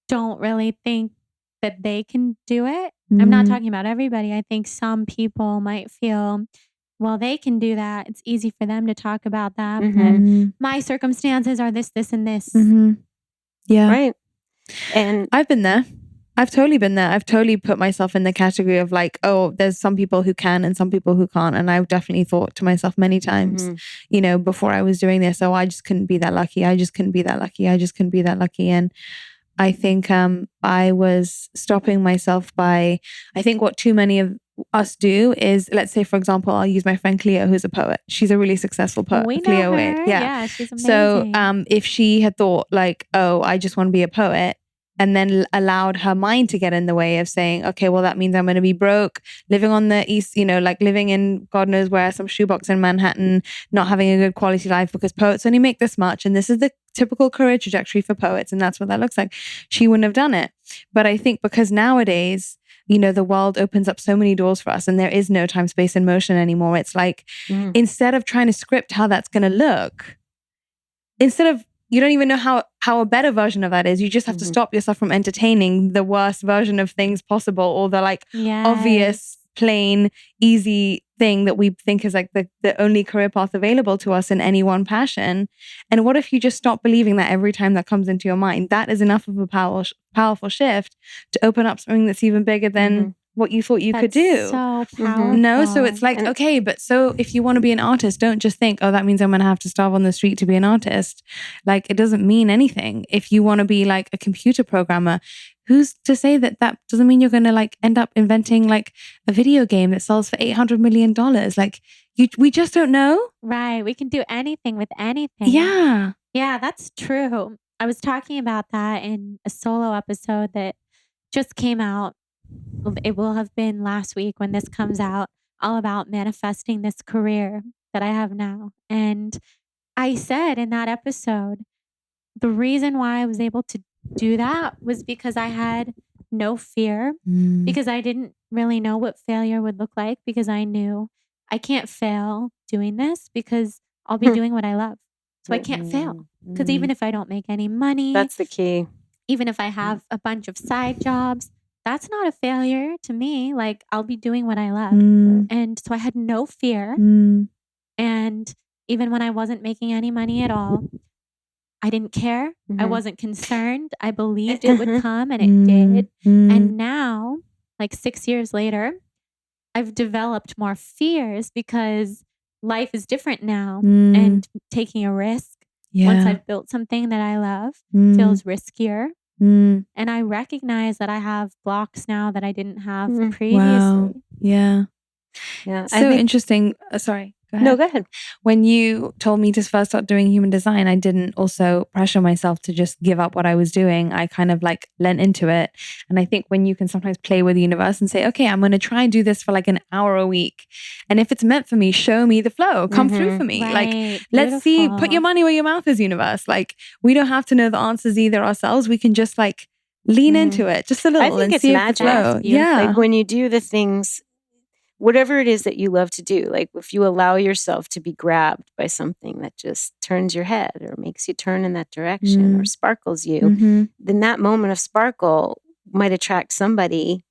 don't really think that they can do it. I'm not talking about everybody. I think some people might feel, well, they can do that. It's easy for them to talk about that. But my circumstances are this, this, and this. Yeah. Right. And I've been there. I've totally been there. I've totally put myself in the category of there's some people who can and some people who can't. And I've definitely thought to myself many times, before I was doing this, I just couldn't be that lucky. I just couldn't be that lucky. I just couldn't be that lucky. And I think I was stopping myself by, I think what too many of us do is, let's say, for example, I'll use my friend Cleo, who's a poet. She's a really successful poet. We know Cleo her. Wade. Yeah. She's amazing. So if she had thought I just want to be a poet, and then allowed her mind to get in the way of saying, okay, well, that means I'm going to be broke, living on the east, like living in God knows where, some shoebox in Manhattan, not having a good quality life because poets only make this much. And this is the typical career trajectory for poets. And that's what that looks like. She wouldn't have done it. But I think because nowadays, the world opens up so many doors for us and there is no time, space, and motion anymore. It's like, instead of trying to script how that's going to look, you don't even know how a better version of that is. You just have to stop yourself from entertaining the worst version of things possible, or the obvious, plain, easy thing that we think is like the only career path available to us in any one passion. And what if you just stop believing that every time that comes into your mind? That is enough of a powerful shift to open up something that's even bigger than what you thought you could do. So powerful. No, so it's like, okay, but so if you want to be an artist, don't just think, oh, that means I'm going to have to starve on the street to be an artist. Like, it doesn't mean anything. If you want to be like a computer programmer, who's to say that doesn't mean you're going to like end up inventing like a video game that sells for $800 million? Like, we just don't know. Right. We can do anything with anything. Yeah. Yeah, that's true. I was talking about that in a solo episode that just came out. It will have been last week when this comes out, all about manifesting this career that I have now. And I said in that episode, the reason why I was able to do that was because I had no fear, because I didn't really know what failure would look like, because I knew I can't fail doing this because I'll be doing what I love. So I can't fail, because even if I don't make any money, that's the key. Even if I have a bunch of side jobs, that's not a failure to me. Like, I'll be doing what I love. And so I had no fear. And even when I wasn't making any money at all, I didn't care. I wasn't concerned. I believed it would come, and it did. And now, like 6 years later, I've developed more fears because life is different now. And taking a risk, once I've built something that I love, feels riskier. And I recognize that I have blocks now that I didn't have previously. Wow. Yeah. So interesting. Sorry. Go ahead. No, go ahead. When you told me to first start doing human design, I didn't also pressure myself to just give up what I was doing. I kind of like lent into it. And I think when you can sometimes play with the universe and say, okay, I'm going to try and do this for like an hour a week. And if it's meant for me, show me the flow, come through for me. Right. Like, let's see, put your money where your mouth is, universe. Like, we don't have to know the answers either ourselves. We can just like lean into it just a little. I think and it's see magic. If the flow. Yeah. Like when you do the things, whatever it is that you love to do, like if you allow yourself to be grabbed by something that just turns your head or makes you turn in that direction or sparkles you, then that moment of sparkle might attract somebody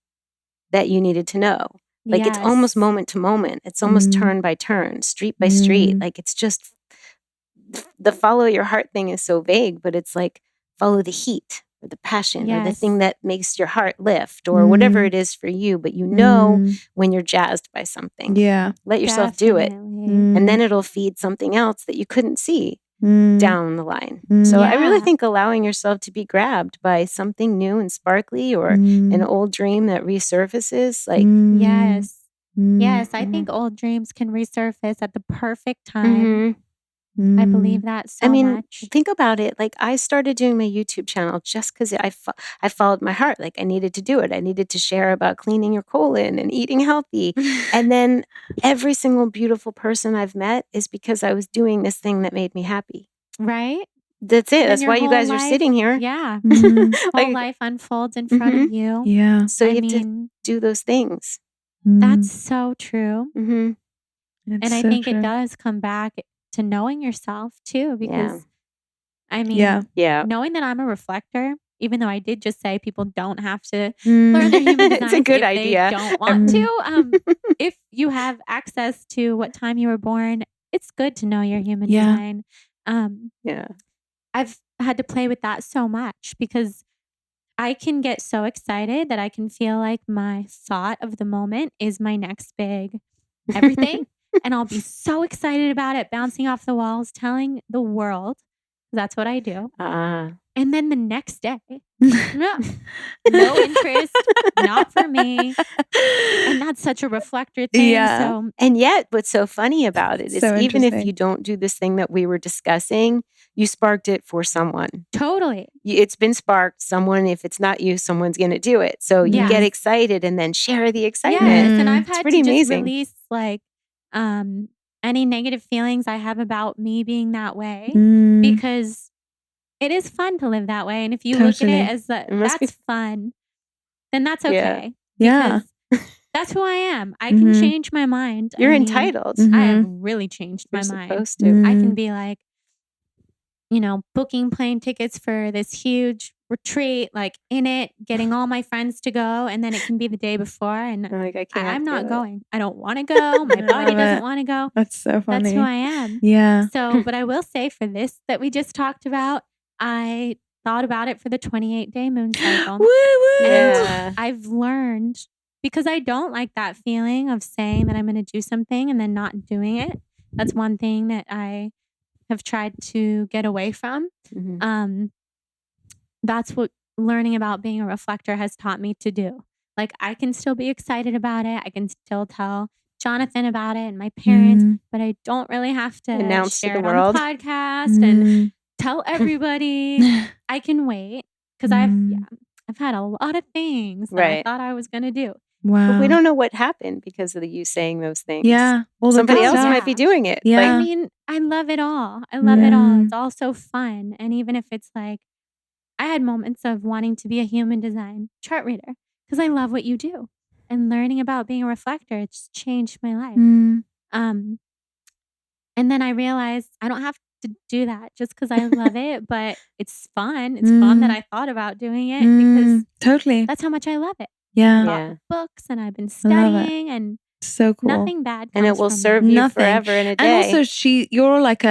that you needed to know. Like it's almost moment to moment. It's almost turn by turn, street by street. Like it's just, the follow your heart thing is so vague, but it's like follow the heat or the passion or the thing that makes your heart lift or whatever it is for you. But you know when you're jazzed by something. Yeah. Let yourself do it. And then it'll feed something else that you couldn't see down the line. So I really think allowing yourself to be grabbed by something new and sparkly or an old dream that resurfaces, like Yes, I think old dreams can resurface at the perfect time. I believe that so much. Think about it. Like I started doing my YouTube channel just because I followed my heart. Like I needed to do it. I needed to share about cleaning your colon and eating healthy. And then every single beautiful person I've met is because I was doing this thing that made me happy. Right? That's it. That's why you guys are sitting here. Yeah. Whole life unfolds in front of you. Yeah. So you have to do those things. That's so true. It's and I so think true. it does come back to knowing yourself too, because knowing that I'm a reflector, even though I did just say people don't have to learn their human design. It's a good if idea. They don't want to. If you have access to what time you were born, it's good to know your human design. I've had to play with that so much because I can get so excited that I can feel like my thought of the moment is my next big everything. And I'll be so excited about it, bouncing off the walls, telling the world That's what I do. Uh, And then the next day, no interest, not for me. And that's such a reflector thing. Yeah. So, and yet, what's so funny about it is So even if interesting. you don't do this thing that we were discussing, you sparked it for someone. totally. It's been sparked. Someone, if it's not you, someone's going to do it. So you Yes. get excited and then share the excitement. Yes. And I've It's had pretty to just amazing. release like any negative feelings I have about me being that way because it is fun to live that way. And if you look at Totally. it as It must that's be- fun, then that's Yeah. okay. Yeah. Because that's who I am. I can change my mind. You're I mean, entitled. I have really changed You're my mind. supposed to. I can be like, booking plane tickets for this huge retreat, like in it, getting all my friends to go. And then it can be the day before. And I'm like, I can't. I'm not do it. going. I don't want to go. My body love doesn't it. want to go. That's so funny. That's who I am. Yeah. So, but I will say for this that we just talked about, I thought about it for the 28-day moon cycle. Woo woo. Yeah. I've learned, because I don't like that feeling of saying that I'm going to do something and then not doing it. That's one thing that I have tried to get away from. That's what learning about being a reflector has taught me to do. Like, I can still be excited about it. I can still tell Jonathan about it and my parents, but I don't really have to Announce to share the it world. on the podcast and tell everybody. I can wait because I've had a lot of things that I thought I was going to do. Wow. But we don't know what happened because of you saying those things. Yeah. Somebody else stuff. might be doing it. Yeah. I mean, I love it all. I love it all. It's all so fun. And even if it's like, I had moments of wanting to be a human design chart reader because I love what you do. And learning about being a reflector, it's changed my life. And then I realized I don't have to do that just because I love it, but it's fun. It's fun that I thought about doing it because totally. that's how much I love it. Yeah. I bought books and I've been studying and so cool. Nothing bad comes and it will from serve that. you Nothing. forever in a day. And also you're like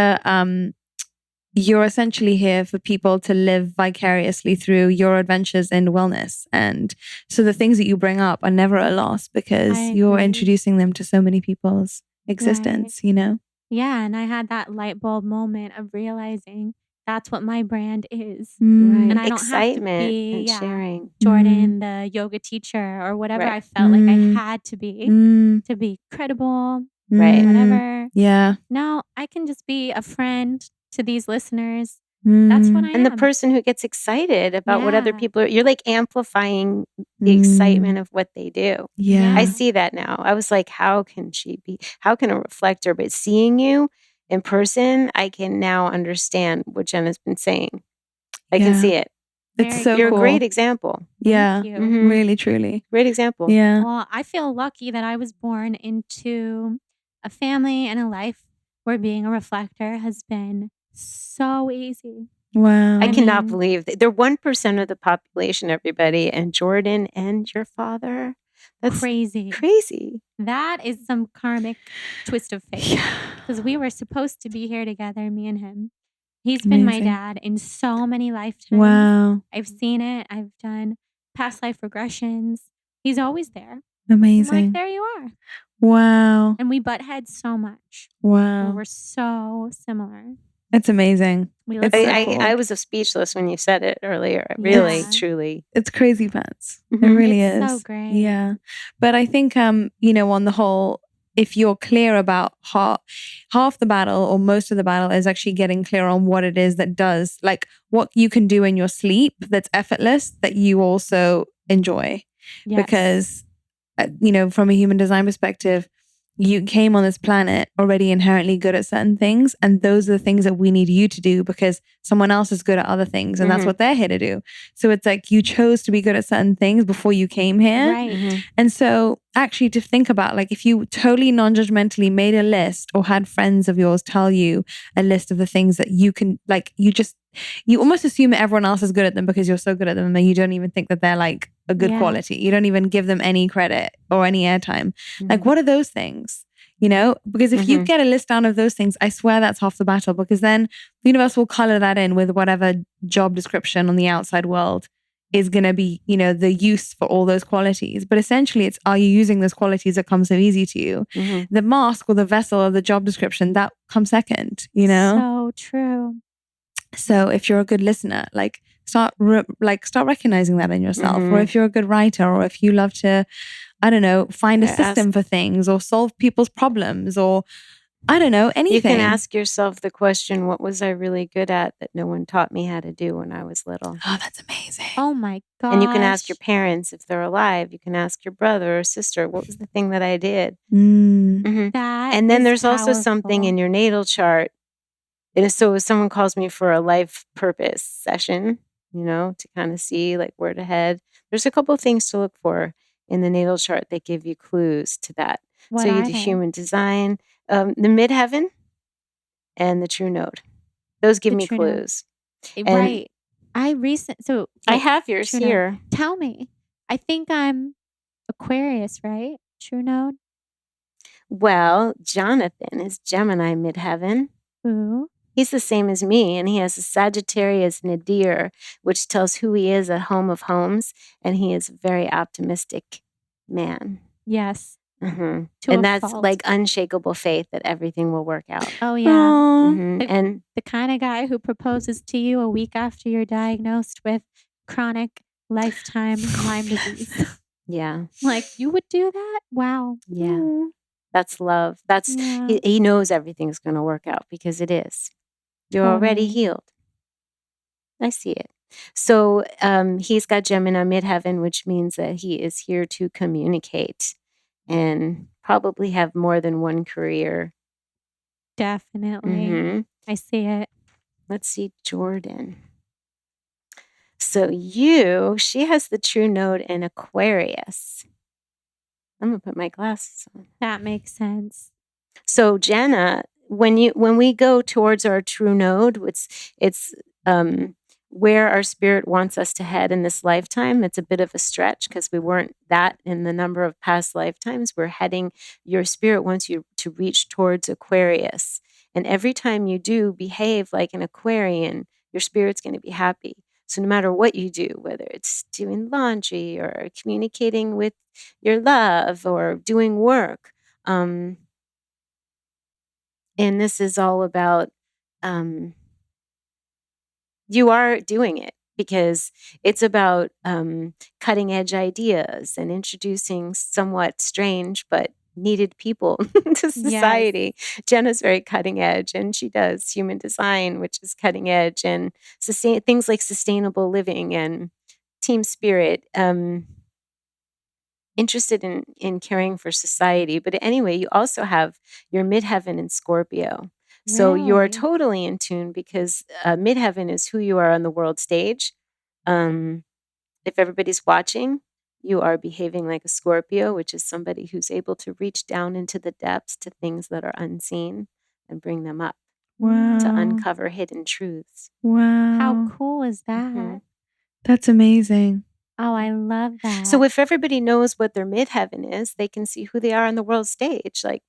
you're essentially here for people to live vicariously through your adventures in wellness. And so the things that you bring up are never a loss because you're introducing them to so many people's existence, Yeah, and I had that light bulb moment of realizing that's what my brand is. Right. And I don't Excitement have to be and sharing. Jordan, the yoga teacher, or whatever Right. I felt like I had to be credible, Right. whatever. Yeah. No, I can just be a friend to these listeners. That's what I am. And the person who gets excited about what other Yeah. people are, you're like amplifying the excitement of what they do. Yeah. I see that now. I was like, how can a reflector, but seeing you in person, I can now understand what Jenna's been saying. I can see it. It's Very so You're cool. a great example. Yeah. Thank you. Really, truly. Great example. Yeah. Well, I feel lucky that I was born into a family and a life where being a reflector has been so easy. Wow. I cannot mean- believe that they're 1% of the population, everybody, and Jordan and your father. That's crazy. That is some karmic twist of fate. Because we were supposed to be here together, me and him. He's been my dad in so many lifetimes. Wow. I've seen it. I've done past life regressions. He's always there. Amazing. I'm like, there you are. Wow. And we butt heads so much. Wow. We're so similar. It's amazing. We look It's so so cool. I was speechless when you said it earlier. Really, truly. It's crazy pants. It Mhm. really It's is. so great. Yeah. But I think, on the whole, if you're clear about half the battle or most of the battle is actually getting clear on what it is that does, like what you can do in your sleep that's effortless, that you also enjoy. Yes. Because, from a human design perspective, you came on this planet already inherently good at certain things. And those are the things that we need you to do because someone else is good at other things. And that's what they're here to do. So it's like you chose to be good at certain things before you came here. Right. And so actually to think about, like, if you totally non-judgmentally made a list or had friends of yours tell you a list of the things that you can, like, you almost assume that everyone else is good at them because you're so good at them and you don't even think that they're like a good quality. You don't even give them any credit or any airtime. Like, what are those things? Because if you get a list down of those things, I swear that's half the battle, because then the universe will color that in with whatever job description on the outside world is going to be, the use for all those qualities. But essentially it's, are you using those qualities that come so easy to you? The mask or the vessel or the job description, that comes second, So true. So if you're a good listener, like start recognizing that in yourself. Or if you're a good writer, or if you love to, I don't know, find a system for things or solve people's problems, or I don't know, anything. You can ask yourself the question, what was I really good at that no one taught me how to do when I was little? Oh, that's amazing. Oh my gosh. And you can ask your parents if they're alive. You can ask your brother or sister, what was the thing that I did? That And then is there's also something powerful. in your natal chart. And so if someone calls me for a life purpose session, to kind of see like where to head, there's a couple of things to look for in the natal chart that give you clues to that. What So you are do they? human design, the midheaven, and the true node. Those give The me true node. clues. Right. I have yours true here. node. Tell me. I think I'm Aquarius, right? True node. Well, Jonathan is Gemini midheaven. Ooh. He's the same as me, and he has a Sagittarius nadir, which tells who he is at home of homes, and he is a very optimistic man. Yes. And To a that's fault. like unshakable faith that everything will work out. Oh yeah. And the kind of guy who proposes to you a week after you're diagnosed with chronic lifetime Lyme disease. yeah, Like, you would do that? Wow. yeah, that's love. That's Yeah. he knows everything's going to work out because it is. You're already Totally. healed. I see it. So he's got Gemini midheaven, which means that he is here to communicate and probably have more than one career. Definitely. I see it. Let's see, Jordan. So she has the true node in Aquarius. I'm going to put my glasses on. That makes sense. So Jenna, when we go towards our true node, it's where our spirit wants us to head in this lifetime. It's a bit of a stretch because we weren't that in the number of past lifetimes. Your spirit wants you to reach towards Aquarius. And every time you do behave like an Aquarian, your spirit's going to be happy. So no matter what you do, whether it's doing laundry or communicating with your love or doing work, and this is all about you are doing it because it's about cutting edge ideas and introducing somewhat strange but needed people to society. Yes. Jenna's very cutting edge, and she does human design, which is cutting edge, and things like sustainable living and team spirit. Interested in caring for society. But anyway, you also have your midheaven in Scorpio. So you're totally in tune because midheaven is who you are on the world stage. If everybody's watching, you are behaving like a Scorpio, which is somebody who's able to reach down into the depths to things that are unseen and bring them up to uncover hidden truths. Wow. How cool is that? That's amazing. Oh, I love that. So if everybody knows what their midheaven is, they can see who they are on the world stage. Like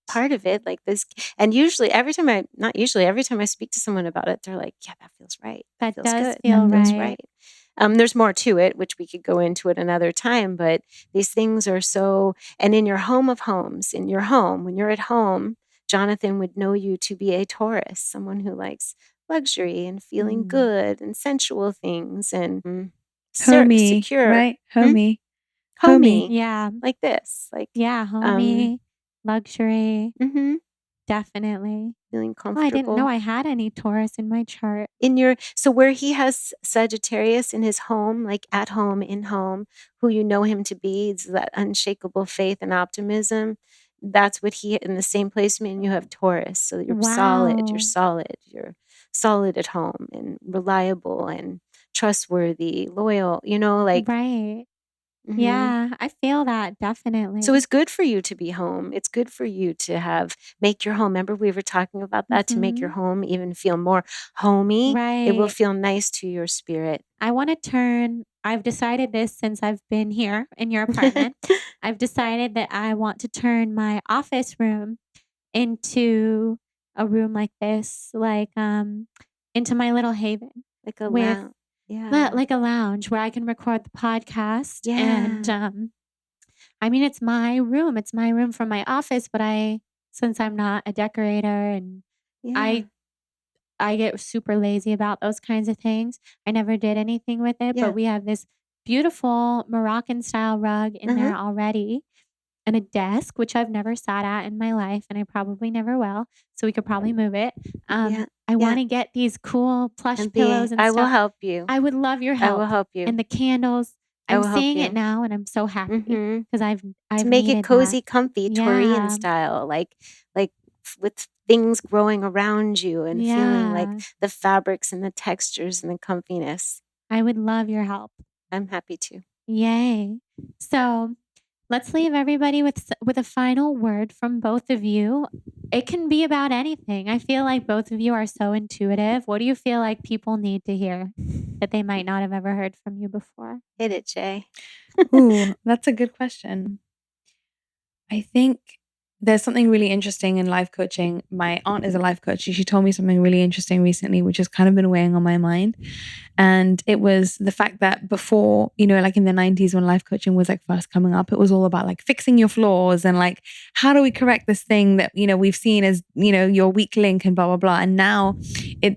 part of it, like this. And usually every time I speak to someone about it, they're like, yeah, that feels right. That feels does good. feel That feels right. There's more to it, which we could go into at another time, but these things are so, and in your home of homes, in your home, when you're at home, Jonathan would know you to be a Taurus, someone who likes luxury and feeling good and sensual things and homey, secure, right? Homey. Yeah. Like this, like homey, luxury. Definitely. Feeling comfortable. Oh, I didn't know I had any Taurus in my chart. So where he has Sagittarius in his home, like at home, in home, who you know him to be, it's that unshakable faith and optimism. That's what he in the same placement you have Taurus. So you're solid. You're solid at home and reliable and trustworthy, loyal, Right. Yeah, I feel that definitely. So it's good for you to be home. It's good for you to make your home. Remember, we were talking about that to make your home even feel more homey. Right. It will feel nice to your spirit. I've decided this since I've been here in your apartment. I've decided that I want to turn my office room into a room like this, like into my little haven. Like a lounge. Yeah. Like a lounge where I can record the podcast. Yeah. And I mean, it's my room. It's my room from my office, but since I'm not a decorator and I I get super lazy about those kinds of things. I never did anything with it, Yeah. but we have this beautiful Moroccan style rug in there already, and a desk, which I've never sat at in my life, and I probably never will. So we could probably move it. Yeah. I want to get these cool plush And pillows and I will stuff. help you. I would love your I will help. help you. And the candles. I I'm will help seeing you. it now, and I'm so happy because I've To make needed it cozy, that. comfy, Taurian style, like with things growing around you and feeling like Yeah. the fabrics and the textures and the comfiness. I would love your help. I'm happy to. Yay. So let's leave everybody with a final word from both of you. It can be about anything. I feel like both of you are so intuitive. What do you feel like people need to hear that they might not have ever heard from you before? Hit it, Jay. Ooh, that's a good question. I think there's something really interesting in life coaching. My aunt is a life coach. She told me something really interesting recently, which has kind of been weighing on my mind. And it was the fact that before, like in the 90s when life coaching was like first coming up, it was all about like fixing your flaws and like, how do we correct this thing that, we've seen as, your weak link and blah, blah, blah. And now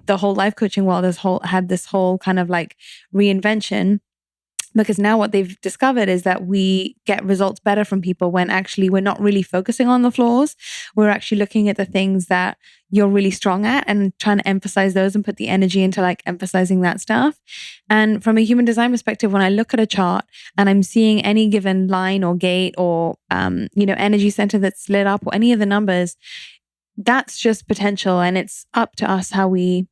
the whole life coaching world had this whole kind of like reinvention. Because now what they've discovered is that we get results better from people when actually we're not really focusing on the flaws. We're actually looking at the things that you're really strong at and trying to emphasize those and put the energy into like emphasizing that stuff. And from a human design perspective, when I look at a chart and I'm seeing any given line or gate or, energy center that's lit up or any of the numbers, that's just potential. And it's up to us how we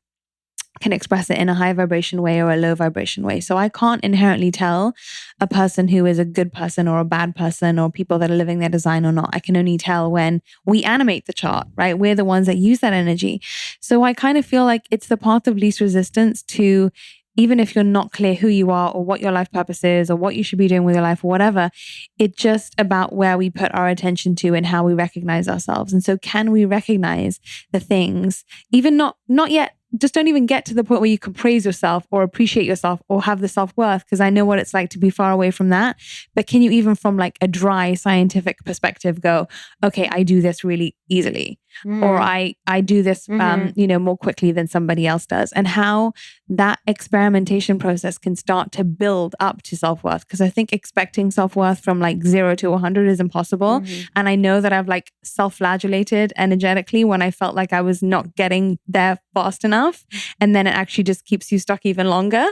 can express it in a high vibration way or a low vibration way. So I can't inherently tell a person who is a good person or a bad person or people that are living their design or not. I can only tell when we animate the chart, right? We're the ones that use that energy. So I kind of feel like it's the path of least resistance to, even if you're not clear who you are or what your life purpose is or what you should be doing with your life or whatever, it's just about where we put our attention to and how we recognize ourselves. And so can we recognize the things, even not yet, just don't even get to the point where you can praise yourself or appreciate yourself or have the self-worth, because I know what it's like to be far away from that. But can you even from like a dry scientific perspective go, okay, I do this really easily, or I do this, more quickly than somebody else does, and how that experimentation process can start to build up to self-worth. Because I think expecting self-worth from like 0 to 100 is impossible. And I know that I've like self-flagellated energetically when I felt like I was not getting there fast enough. And then it actually just keeps you stuck even longer.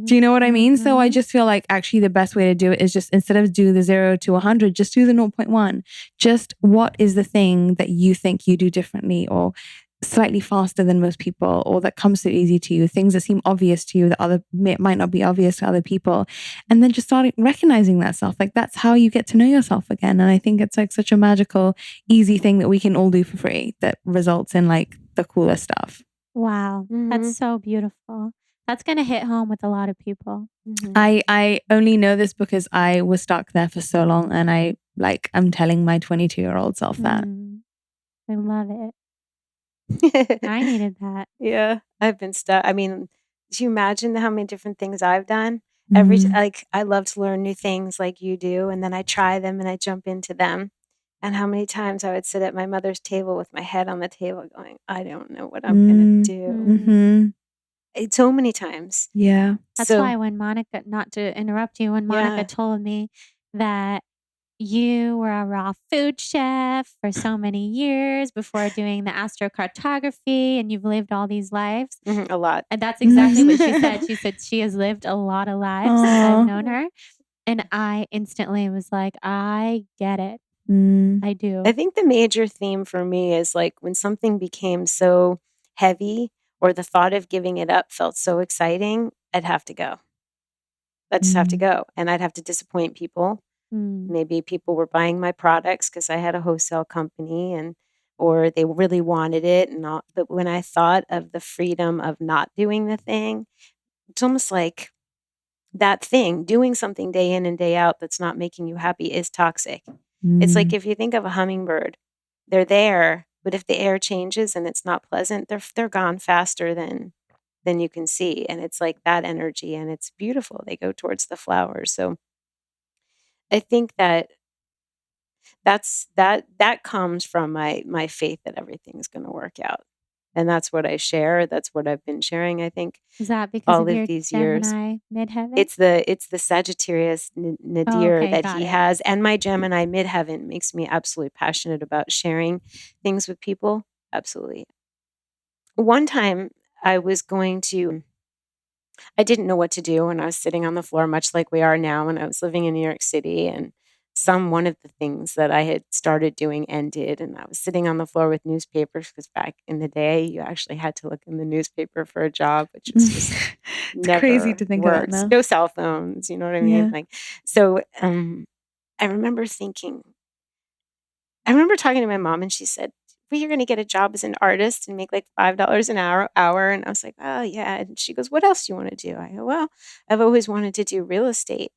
Do you know what I mean? So I just feel like actually the best way to do it is just, instead of do the 0 to 100, just do the 0.1. Just what is the thing that you think you do differently or slightly faster than most people, or that comes so easy to you, things that seem obvious to you that might not be obvious to other people. And then just start recognizing that self. Like that's how you get to know yourself again. And I think it's like such a magical, easy thing that we can all do for free that results in like the coolest stuff. Wow. That's so beautiful. That's going to hit home with a lot of people. I only know this because I was stuck there for so long, and I'm telling my 22-year-old self that. I love it. I needed that. Yeah, I've been stuck. I mean, do you imagine how many different things I've done? I love to learn new things like you do, and then I try them and I jump into them. And how many times I would sit at my mother's table with my head on the table going, I don't know what I'm going to do. So many times. Yeah. That's why when Monica, not to interrupt you, when Monica told me that you were a raw food chef for so many years before doing the astrocartography, and you've lived all these lives. A lot. And that's exactly what she said. She said she has lived a lot of lives since I've known her. And I instantly was like, I get it. I do. I think the major theme for me is like when something became so heavy or the thought of giving it up felt so exciting, I'd have to go. I'd just have to go. And I'd have to disappoint people. Maybe people were buying my products because I had a wholesale company or they really wanted it. But when I thought of the freedom of not doing the thing, it's almost like that thing, doing something day in and day out that's not making you happy is toxic. It's like if you think of a hummingbird, they're there, but if the air changes and it's not pleasant, they're gone faster than you can see. And it's like that energy, and it's beautiful. They go towards the flowers. So I think that that comes from my faith that everything's going to work out. And that's what I share. That's what I've been sharing, I think, Is that because all of of your these years. Gemini midheaven? It's the Sagittarius nadir okay, that got he it. has, and my Gemini midheaven makes me absolutely passionate about sharing things with people. Absolutely. One time I didn't know what to do, and I was sitting on the floor, much like we are now, when I was living in New York City, and one of the things that I had started doing ended, and I was sitting on the floor with newspapers, because back in the day, you actually had to look in the newspaper for a job, which was just It's never crazy to think about works. now. No cell phones, you know what I Yeah. mean? Like, so I remember talking to my mom, and she said, well, you're going to get a job as an artist and make like $5 an hour. And I was like, oh, yeah. And she goes, what else do you want to do? I go, well, I've always wanted to do real estate.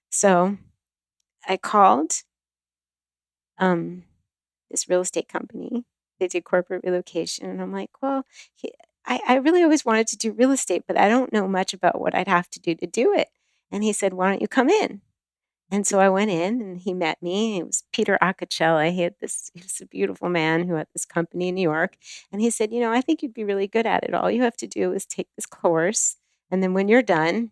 So I called this real estate company. They do corporate relocation. And I'm like, well, I really always wanted to do real estate, but I don't know much about what I'd have to do it. And he said, why don't you come in? And so I went in, and he met me. It was Peter Acacella. He was a beautiful man who had this company in New York. And he said, I think you'd be really good at it. All you have to do is take this course. And then when you're done,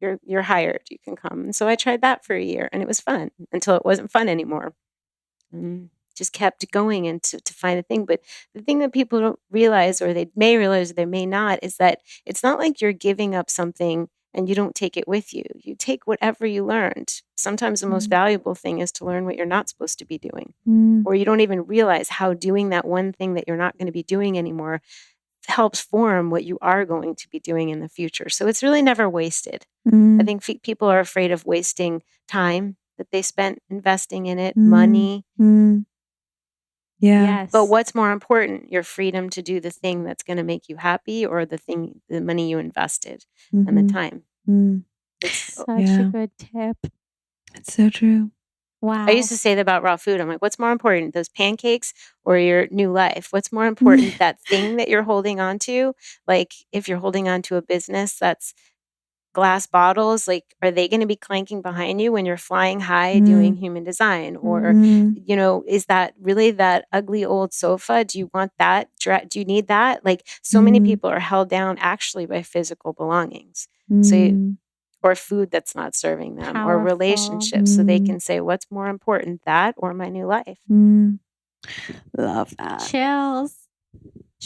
you're hired. You can come. And so I tried that for a year, and it was fun until it wasn't fun anymore. Just kept going and to find a thing. But the thing that people don't realize, or they may realize, or they may not, is that it's not like you're giving up something and you don't take it with you. You take whatever you learned. Sometimes the most valuable thing is to learn what you're not supposed to be doing, or you don't even realize how doing that one thing that you're not going to be doing anymore helps form what you are going to be doing in the future. So it's really never wasted. I think people are afraid of wasting time that they spent investing in it, money. Yeah. Yes. But what's more important, your freedom to do the thing that's going to make you happy, or the money you invested and the time. It's such a good tip. It's so true. Wow. I used to say that about raw food. I'm like, what's more important, those pancakes or your new life? What's more important, that thing that you're holding on to? Like, if you're holding on to a business that's glass bottles, like, are they going to be clanking behind you when you're flying high doing human design? Or, is that really that ugly old sofa? Do you want that? Do you need that? Like, so many people are held down actually by physical belongings. Or food that's not serving them, or Powerful. relationships. So they can say, what's more important, that or my new life? Love that. Chills.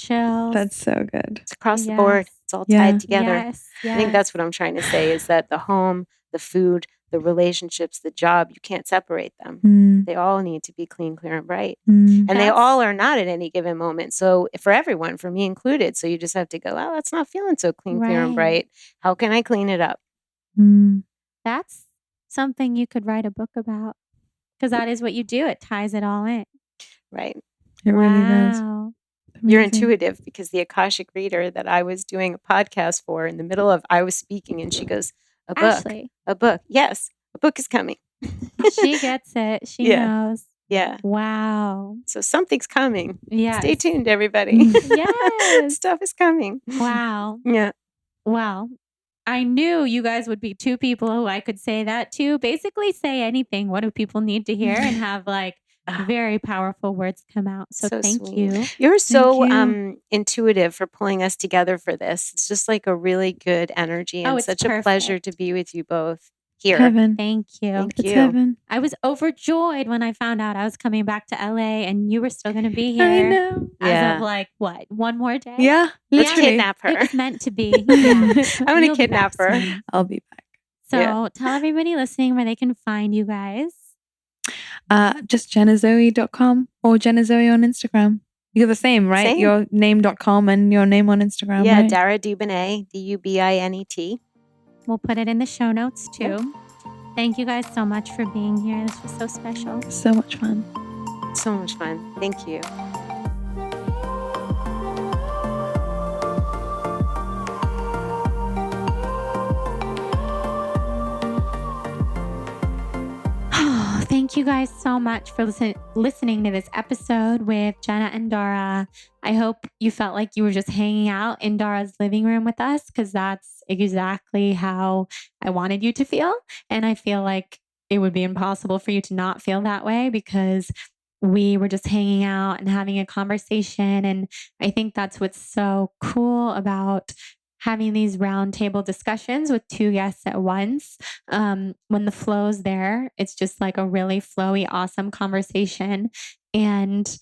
That's so good. It's across the board. It's all tied together. Yes. I think that's what I'm trying to say, is that the home, the food, the relationships, the job, you can't separate them. They all need to be clean, clear, and bright. And they all are not at any given moment. So for everyone, for me included. So you just have to go, oh, that's not feeling so clean, clear, and bright. How can I clean it up? That's something you could write a book about, because that is what you do. It ties it all in. Right. It really does. You're intuitive, because the Akashic reader that I was doing a podcast for, in the middle of, I was speaking, and she goes, a book. Yes, a book is coming. She gets it. She knows. Yeah. Wow. So something's coming. Yeah. Stay tuned, everybody. Yes. Stuff is coming. Wow. Yeah. Wow. I knew you guys would be two people who I could say that to. Basically, say anything. What do people need to hear? And have like very powerful words come out. So thank sweet. you. You're so intuitive for pulling us together for this. It's just like a really good energy, and it's such perfect. a pleasure to be with you both here. Heaven. Thank you. Thank you. Heaven. I was overjoyed when I found out I was coming back to LA and you were still going to be here. I know. As of like, what, one more day? Yeah. Let's Literally. kidnap her. It was meant to be. Yeah. I'm going You'll to be kidnap back her. soon. I'll be back. So tell everybody listening where they can find you guys. Just jennazoe.com or Jenna Zoe on Instagram. You're the same, right? Same. Your name.com and your name on Instagram. Yeah, right? Dara Dubinet, Dubinet. We'll put it in the show notes too. Thank you guys so much for being here. This was so special. So much fun. So much fun. Thank you. Thank you guys so much for listening to this episode with Jenna and Dara. I hope you felt like you were just hanging out in Dara's living room with us, because that's exactly how I wanted you to feel. And I feel like it would be impossible for you to not feel that way, because we were just hanging out and having a conversation. And I think that's what's so cool about having these roundtable discussions with two guests at once. When the flow's there, it's just like a really flowy, awesome conversation. And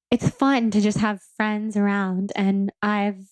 it's fun to just have friends around. And I've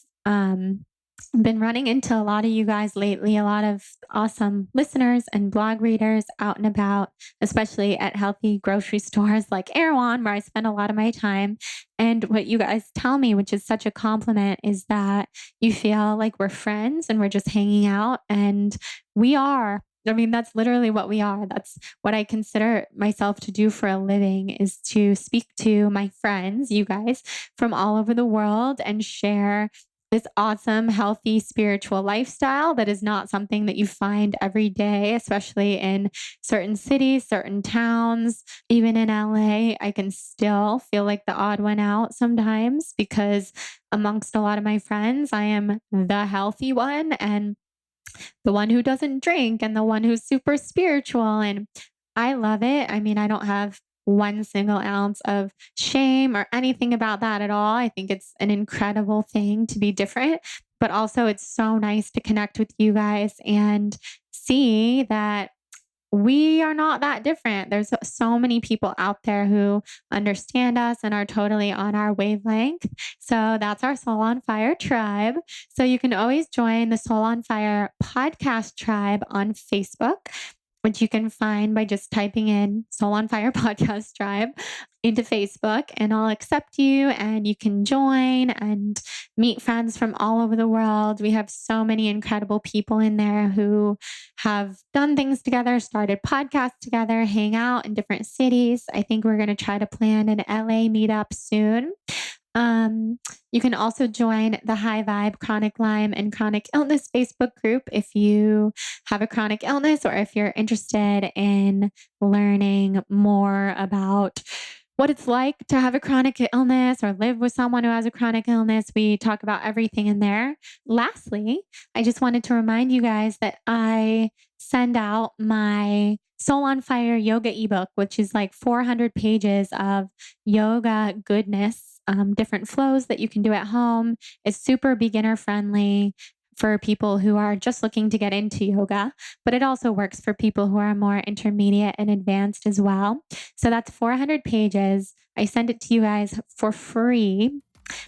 been running into a lot of you guys lately, a lot of awesome listeners and blog readers out and about, especially at healthy grocery stores like Erewhon, where I spend a lot of my time. And what you guys tell me, which is such a compliment, is that you feel like we're friends and we're just hanging out. And we are. I mean, that's literally what we are. That's what I consider myself to do for a living, is to speak to my friends, you guys, from all over the world and share this awesome, healthy, spiritual lifestyle that is not something that you find every day, especially in certain cities, certain towns. Even in LA, I can still feel like the odd one out sometimes, because amongst a lot of my friends, I am the healthy one and the one who doesn't drink and the one who's super spiritual. And I love it. I mean, I don't have one single ounce of shame or anything about that at all. I think it's an incredible thing to be different, but also it's so nice to connect with you guys and see that we are not that different. There's so many people out there who understand us and are totally on our wavelength. So that's our Soul on Fire tribe. So you can always join the Soul on Fire podcast tribe on Facebook, which you can find by just typing in Soul on Fire podcast tribe into Facebook, and I'll accept you and you can join and meet friends from all over the world. We have so many incredible people in there who have done things together, started podcasts together, hang out in different cities. I think we're going to try to plan an LA meetup soon. You can also join the High Vibe Chronic Lyme and Chronic Illness Facebook group if you have a chronic illness or if you're interested in learning more about what it's like to have a chronic illness or live with someone who has a chronic illness. We talk about everything in there. Lastly, I just wanted to remind you guys that I send out my Soul on Fire yoga ebook, which is like 400 pages of yoga goodness, different flows that you can do at home. It's super beginner friendly for people who are just looking to get into yoga, but it also works for people who are more intermediate and advanced as well. So that's 400 pages. I send it to you guys for free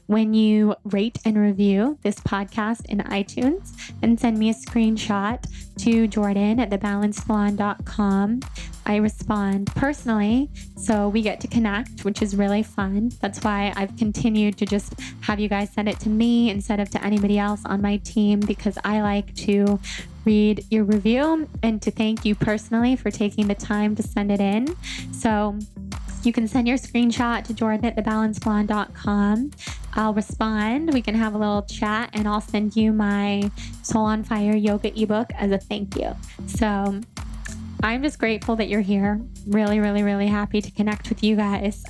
when you rate and review this podcast in iTunes and send me a screenshot to Jordan at thebalancedblonde.com. I respond personally, so we get to connect, which is really fun. That's why I've continued to just have you guys send it to me instead of to anybody else on my team, because I like to read your review and to thank you personally for taking the time to send it in. So you can send your screenshot to Jordan at thebalancedblonde.com. I'll respond. We can have a little chat and I'll send you my Soul on Fire yoga ebook as a thank you. So I'm just grateful that you're here. Really, really, really happy to connect with you guys.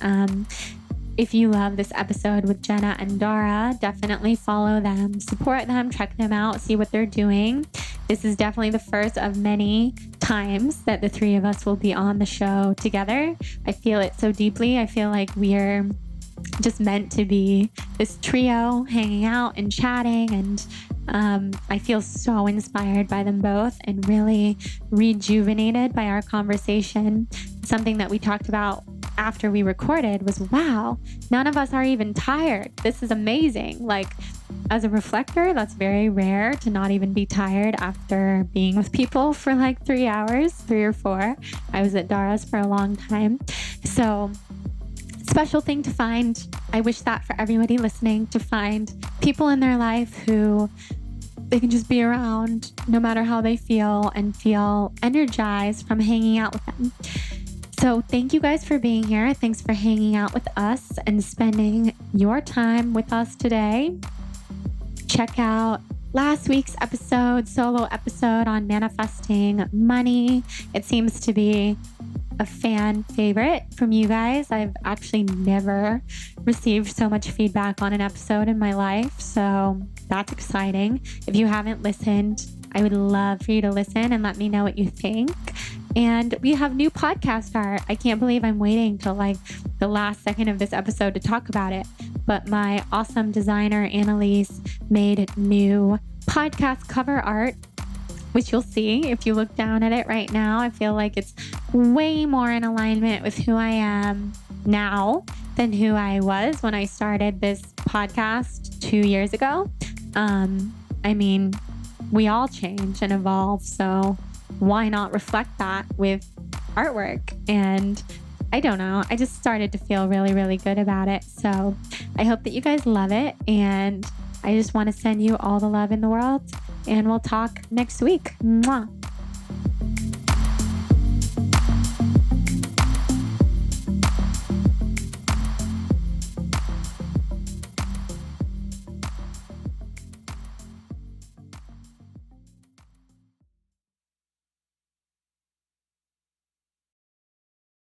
If you love this episode with Jenna and Dara, definitely follow them, support them, check them out, see what they're doing. This is definitely the first of many times that the three of us will be on the show together. I feel it so deeply. I feel like we're just meant to be this trio hanging out and chatting, and I feel so inspired by them both and really rejuvenated by our conversation. Something that we talked about after we recorded was, wow, none of us are even tired. This is amazing. Like, as a reflector, that's very rare to not even be tired after being with people for like 3 hours, 3 or 4. I was at Dara's for a long time. So special thing to find. I wish that for everybody listening, to find people in their life who they can just be around no matter how they feel and feel energized from hanging out with them. So thank you guys for being here. Thanks for hanging out with us and spending your time with us today. Check out last week's solo episode on manifesting money. It seems to be a fan favorite from you guys. I've actually never received so much feedback on an episode in my life, so that's exciting. If you haven't listened, I would love for you to listen and let me know what you think. And we have new podcast art. I can't believe I'm waiting till like the last second of this episode to talk about it. But my awesome designer, Annalise, made new podcast cover art, which you'll see if you look down at it right now. I feel like it's way more in alignment with who I am now than who I was when I started this podcast 2 years ago. I mean, we all change and evolve, so why not reflect that with artwork? And I don't know, I just started to feel really, really good about it. So I hope that you guys love it, and I just want to send you all the love in the world, and we'll talk next week. Mwah.